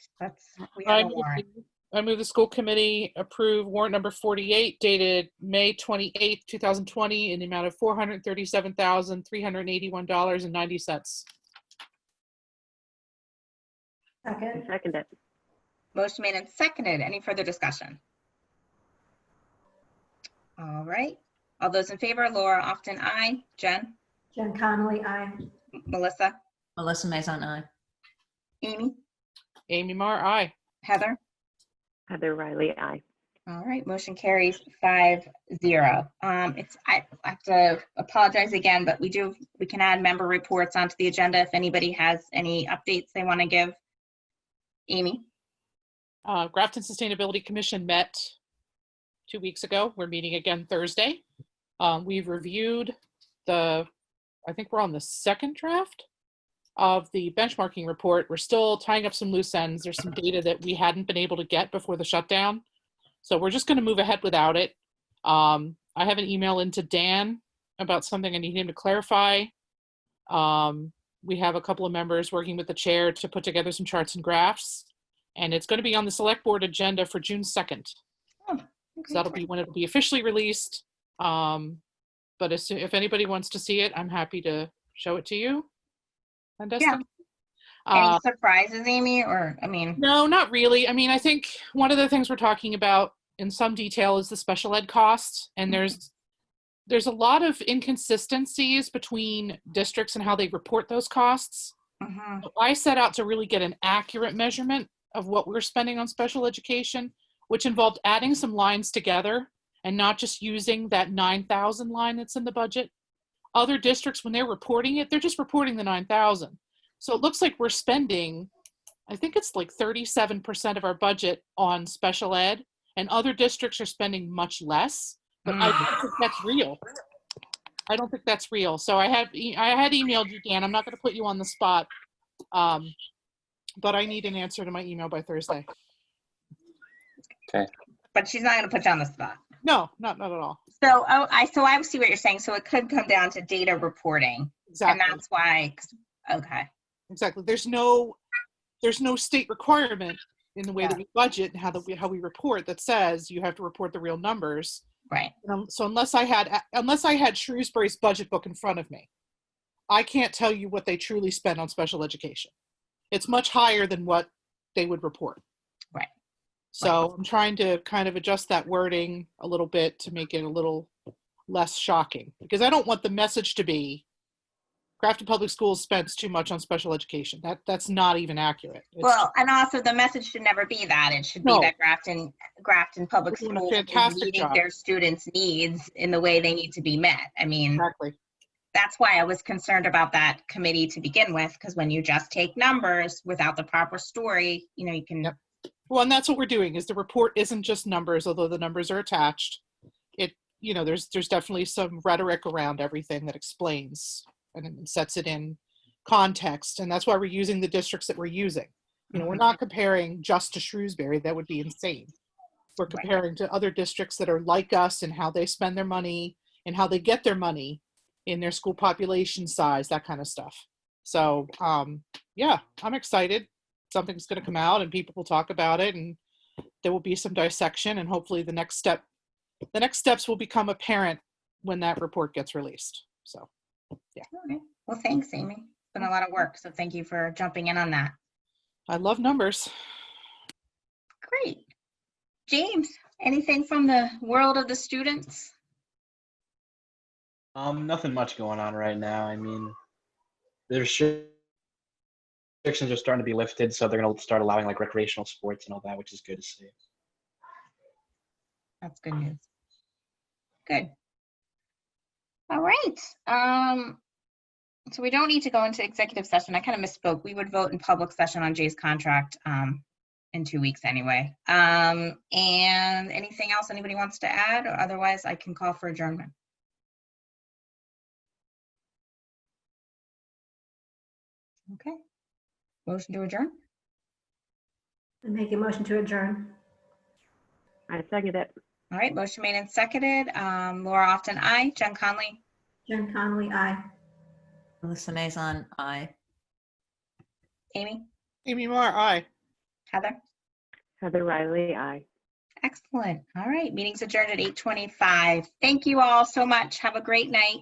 we have a warrant. I move the school committee approve warrant number 48 dated May 28th, 2020 in the amount of $437,381.90. Second. Second it. Motion made and seconded. Any further discussion? All right. All those in favor, Laura Often, aye. Jen, Jen Connolly, aye. Melissa, Melissa Maison, aye. Amy, Amy Marr, aye. Heather. Heather Riley, aye. All right, motion carries 5-0. I have to apologize again, but we can add member reports onto the agenda if anybody has any updates they want to give. Amy, Grafton Sustainability Commission met 2 weeks ago. We're meeting again Thursday. We've reviewed I think we're on the second draft of the benchmarking report. We're still tying up some loose ends. There's some data that we hadn't been able to get before the shutdown. So we're just going to move ahead without it. I have an email into Dan about something I need him to clarify. We have a couple of members working with the chair to put together some charts and graphs, and it's going to be on the select board agenda for June 2nd. So that'll be when it'll be officially released. But if anybody wants to see it, I'm happy to show it to you. And Yeah. Any surprises, Amy? Or, I mean, no, not really. I mean, I think one of the things we're talking about in some detail is the special ed costs, and there's a lot of inconsistencies between districts and how they report those costs. So I set out to really get an accurate measurement of what we're spending on special education, which involved adding some lines together and not just using that 9,000 line that's in the budget. Other districts, when they're reporting it, they're just reporting the 9,000. So it looks like we're spending, I think it's like 37% of our budget on special ed, and other districts are spending much less. But I don't think that's real. I don't think that's real. So I had emailed you, Dan. I'm not going to put you on the spot, but I need an answer to my email by Thursday. Okay. but she's not going to put you on the spot. No, not at all. So I see what you're saying. So it could come down to data reporting, Exactly. and that's why. Okay. Exactly. There's no state requirement in the way that we budget and how we report that says you have to report the real numbers. Right. So unless I had Shrewsbury's budget book in front of me, I can't tell you what they truly spend on special education. It's much higher than what they would report. Right. So I'm trying to kind of adjust that wording a little bit to make it a little less shocking, because I don't want the message to be Grafton Public Schools spends too much on special education. That's not even accurate. Well, and also the message should never be that. It should be that Grafton Public Schools is meeting their students' needs in the way they need to be met. I mean, exactly. That's why I was concerned about that committee to begin with, because when you just take numbers without the proper story, you can. Yep. Well, and that's what we're doing. Is the report isn't just numbers, although the numbers are attached. There's definitely some rhetoric around everything that explains and sets it in context, and that's why we're using the districts that we're using. We're not comparing just to Shrewsbury. That would be insane. We're comparing to other districts that are like us and how they spend their money and how they get their money in their school population size, that kind of stuff. So yeah, I'm excited. Something's going to come out and people will talk about it, and there will be some dissection, and hopefully the next steps will become apparent when that report gets released. So yeah. Okay. Well, thanks, Amy. It's been a lot of work, so thank you for jumping in on that. I love numbers. Great. James, anything from the world of the students? Nothing much going on right now. I mean, there's restrictions are starting to be lifted, so they're going to start allowing like recreational sports and all that, which is good to see. That's good news. Good. All right. So we don't need to go into executive session. I kind of misspoke. We would vote in public session on Jay's contract in 2 weeks anyway. And anything else anybody wants to add? Or otherwise, I can call for adjournment. Okay. Motion to adjourn? I make a motion to adjourn. I second it. All right, motion made and seconded. Laura Often, aye. Jen Conley? Jen Connolly, aye. Melissa Maison, aye. Amy? Amy Marr, aye. Heather? Heather Riley, aye. Excellent. All right, meeting's adjourned at 8:25. Thank you all so much. Have a great night.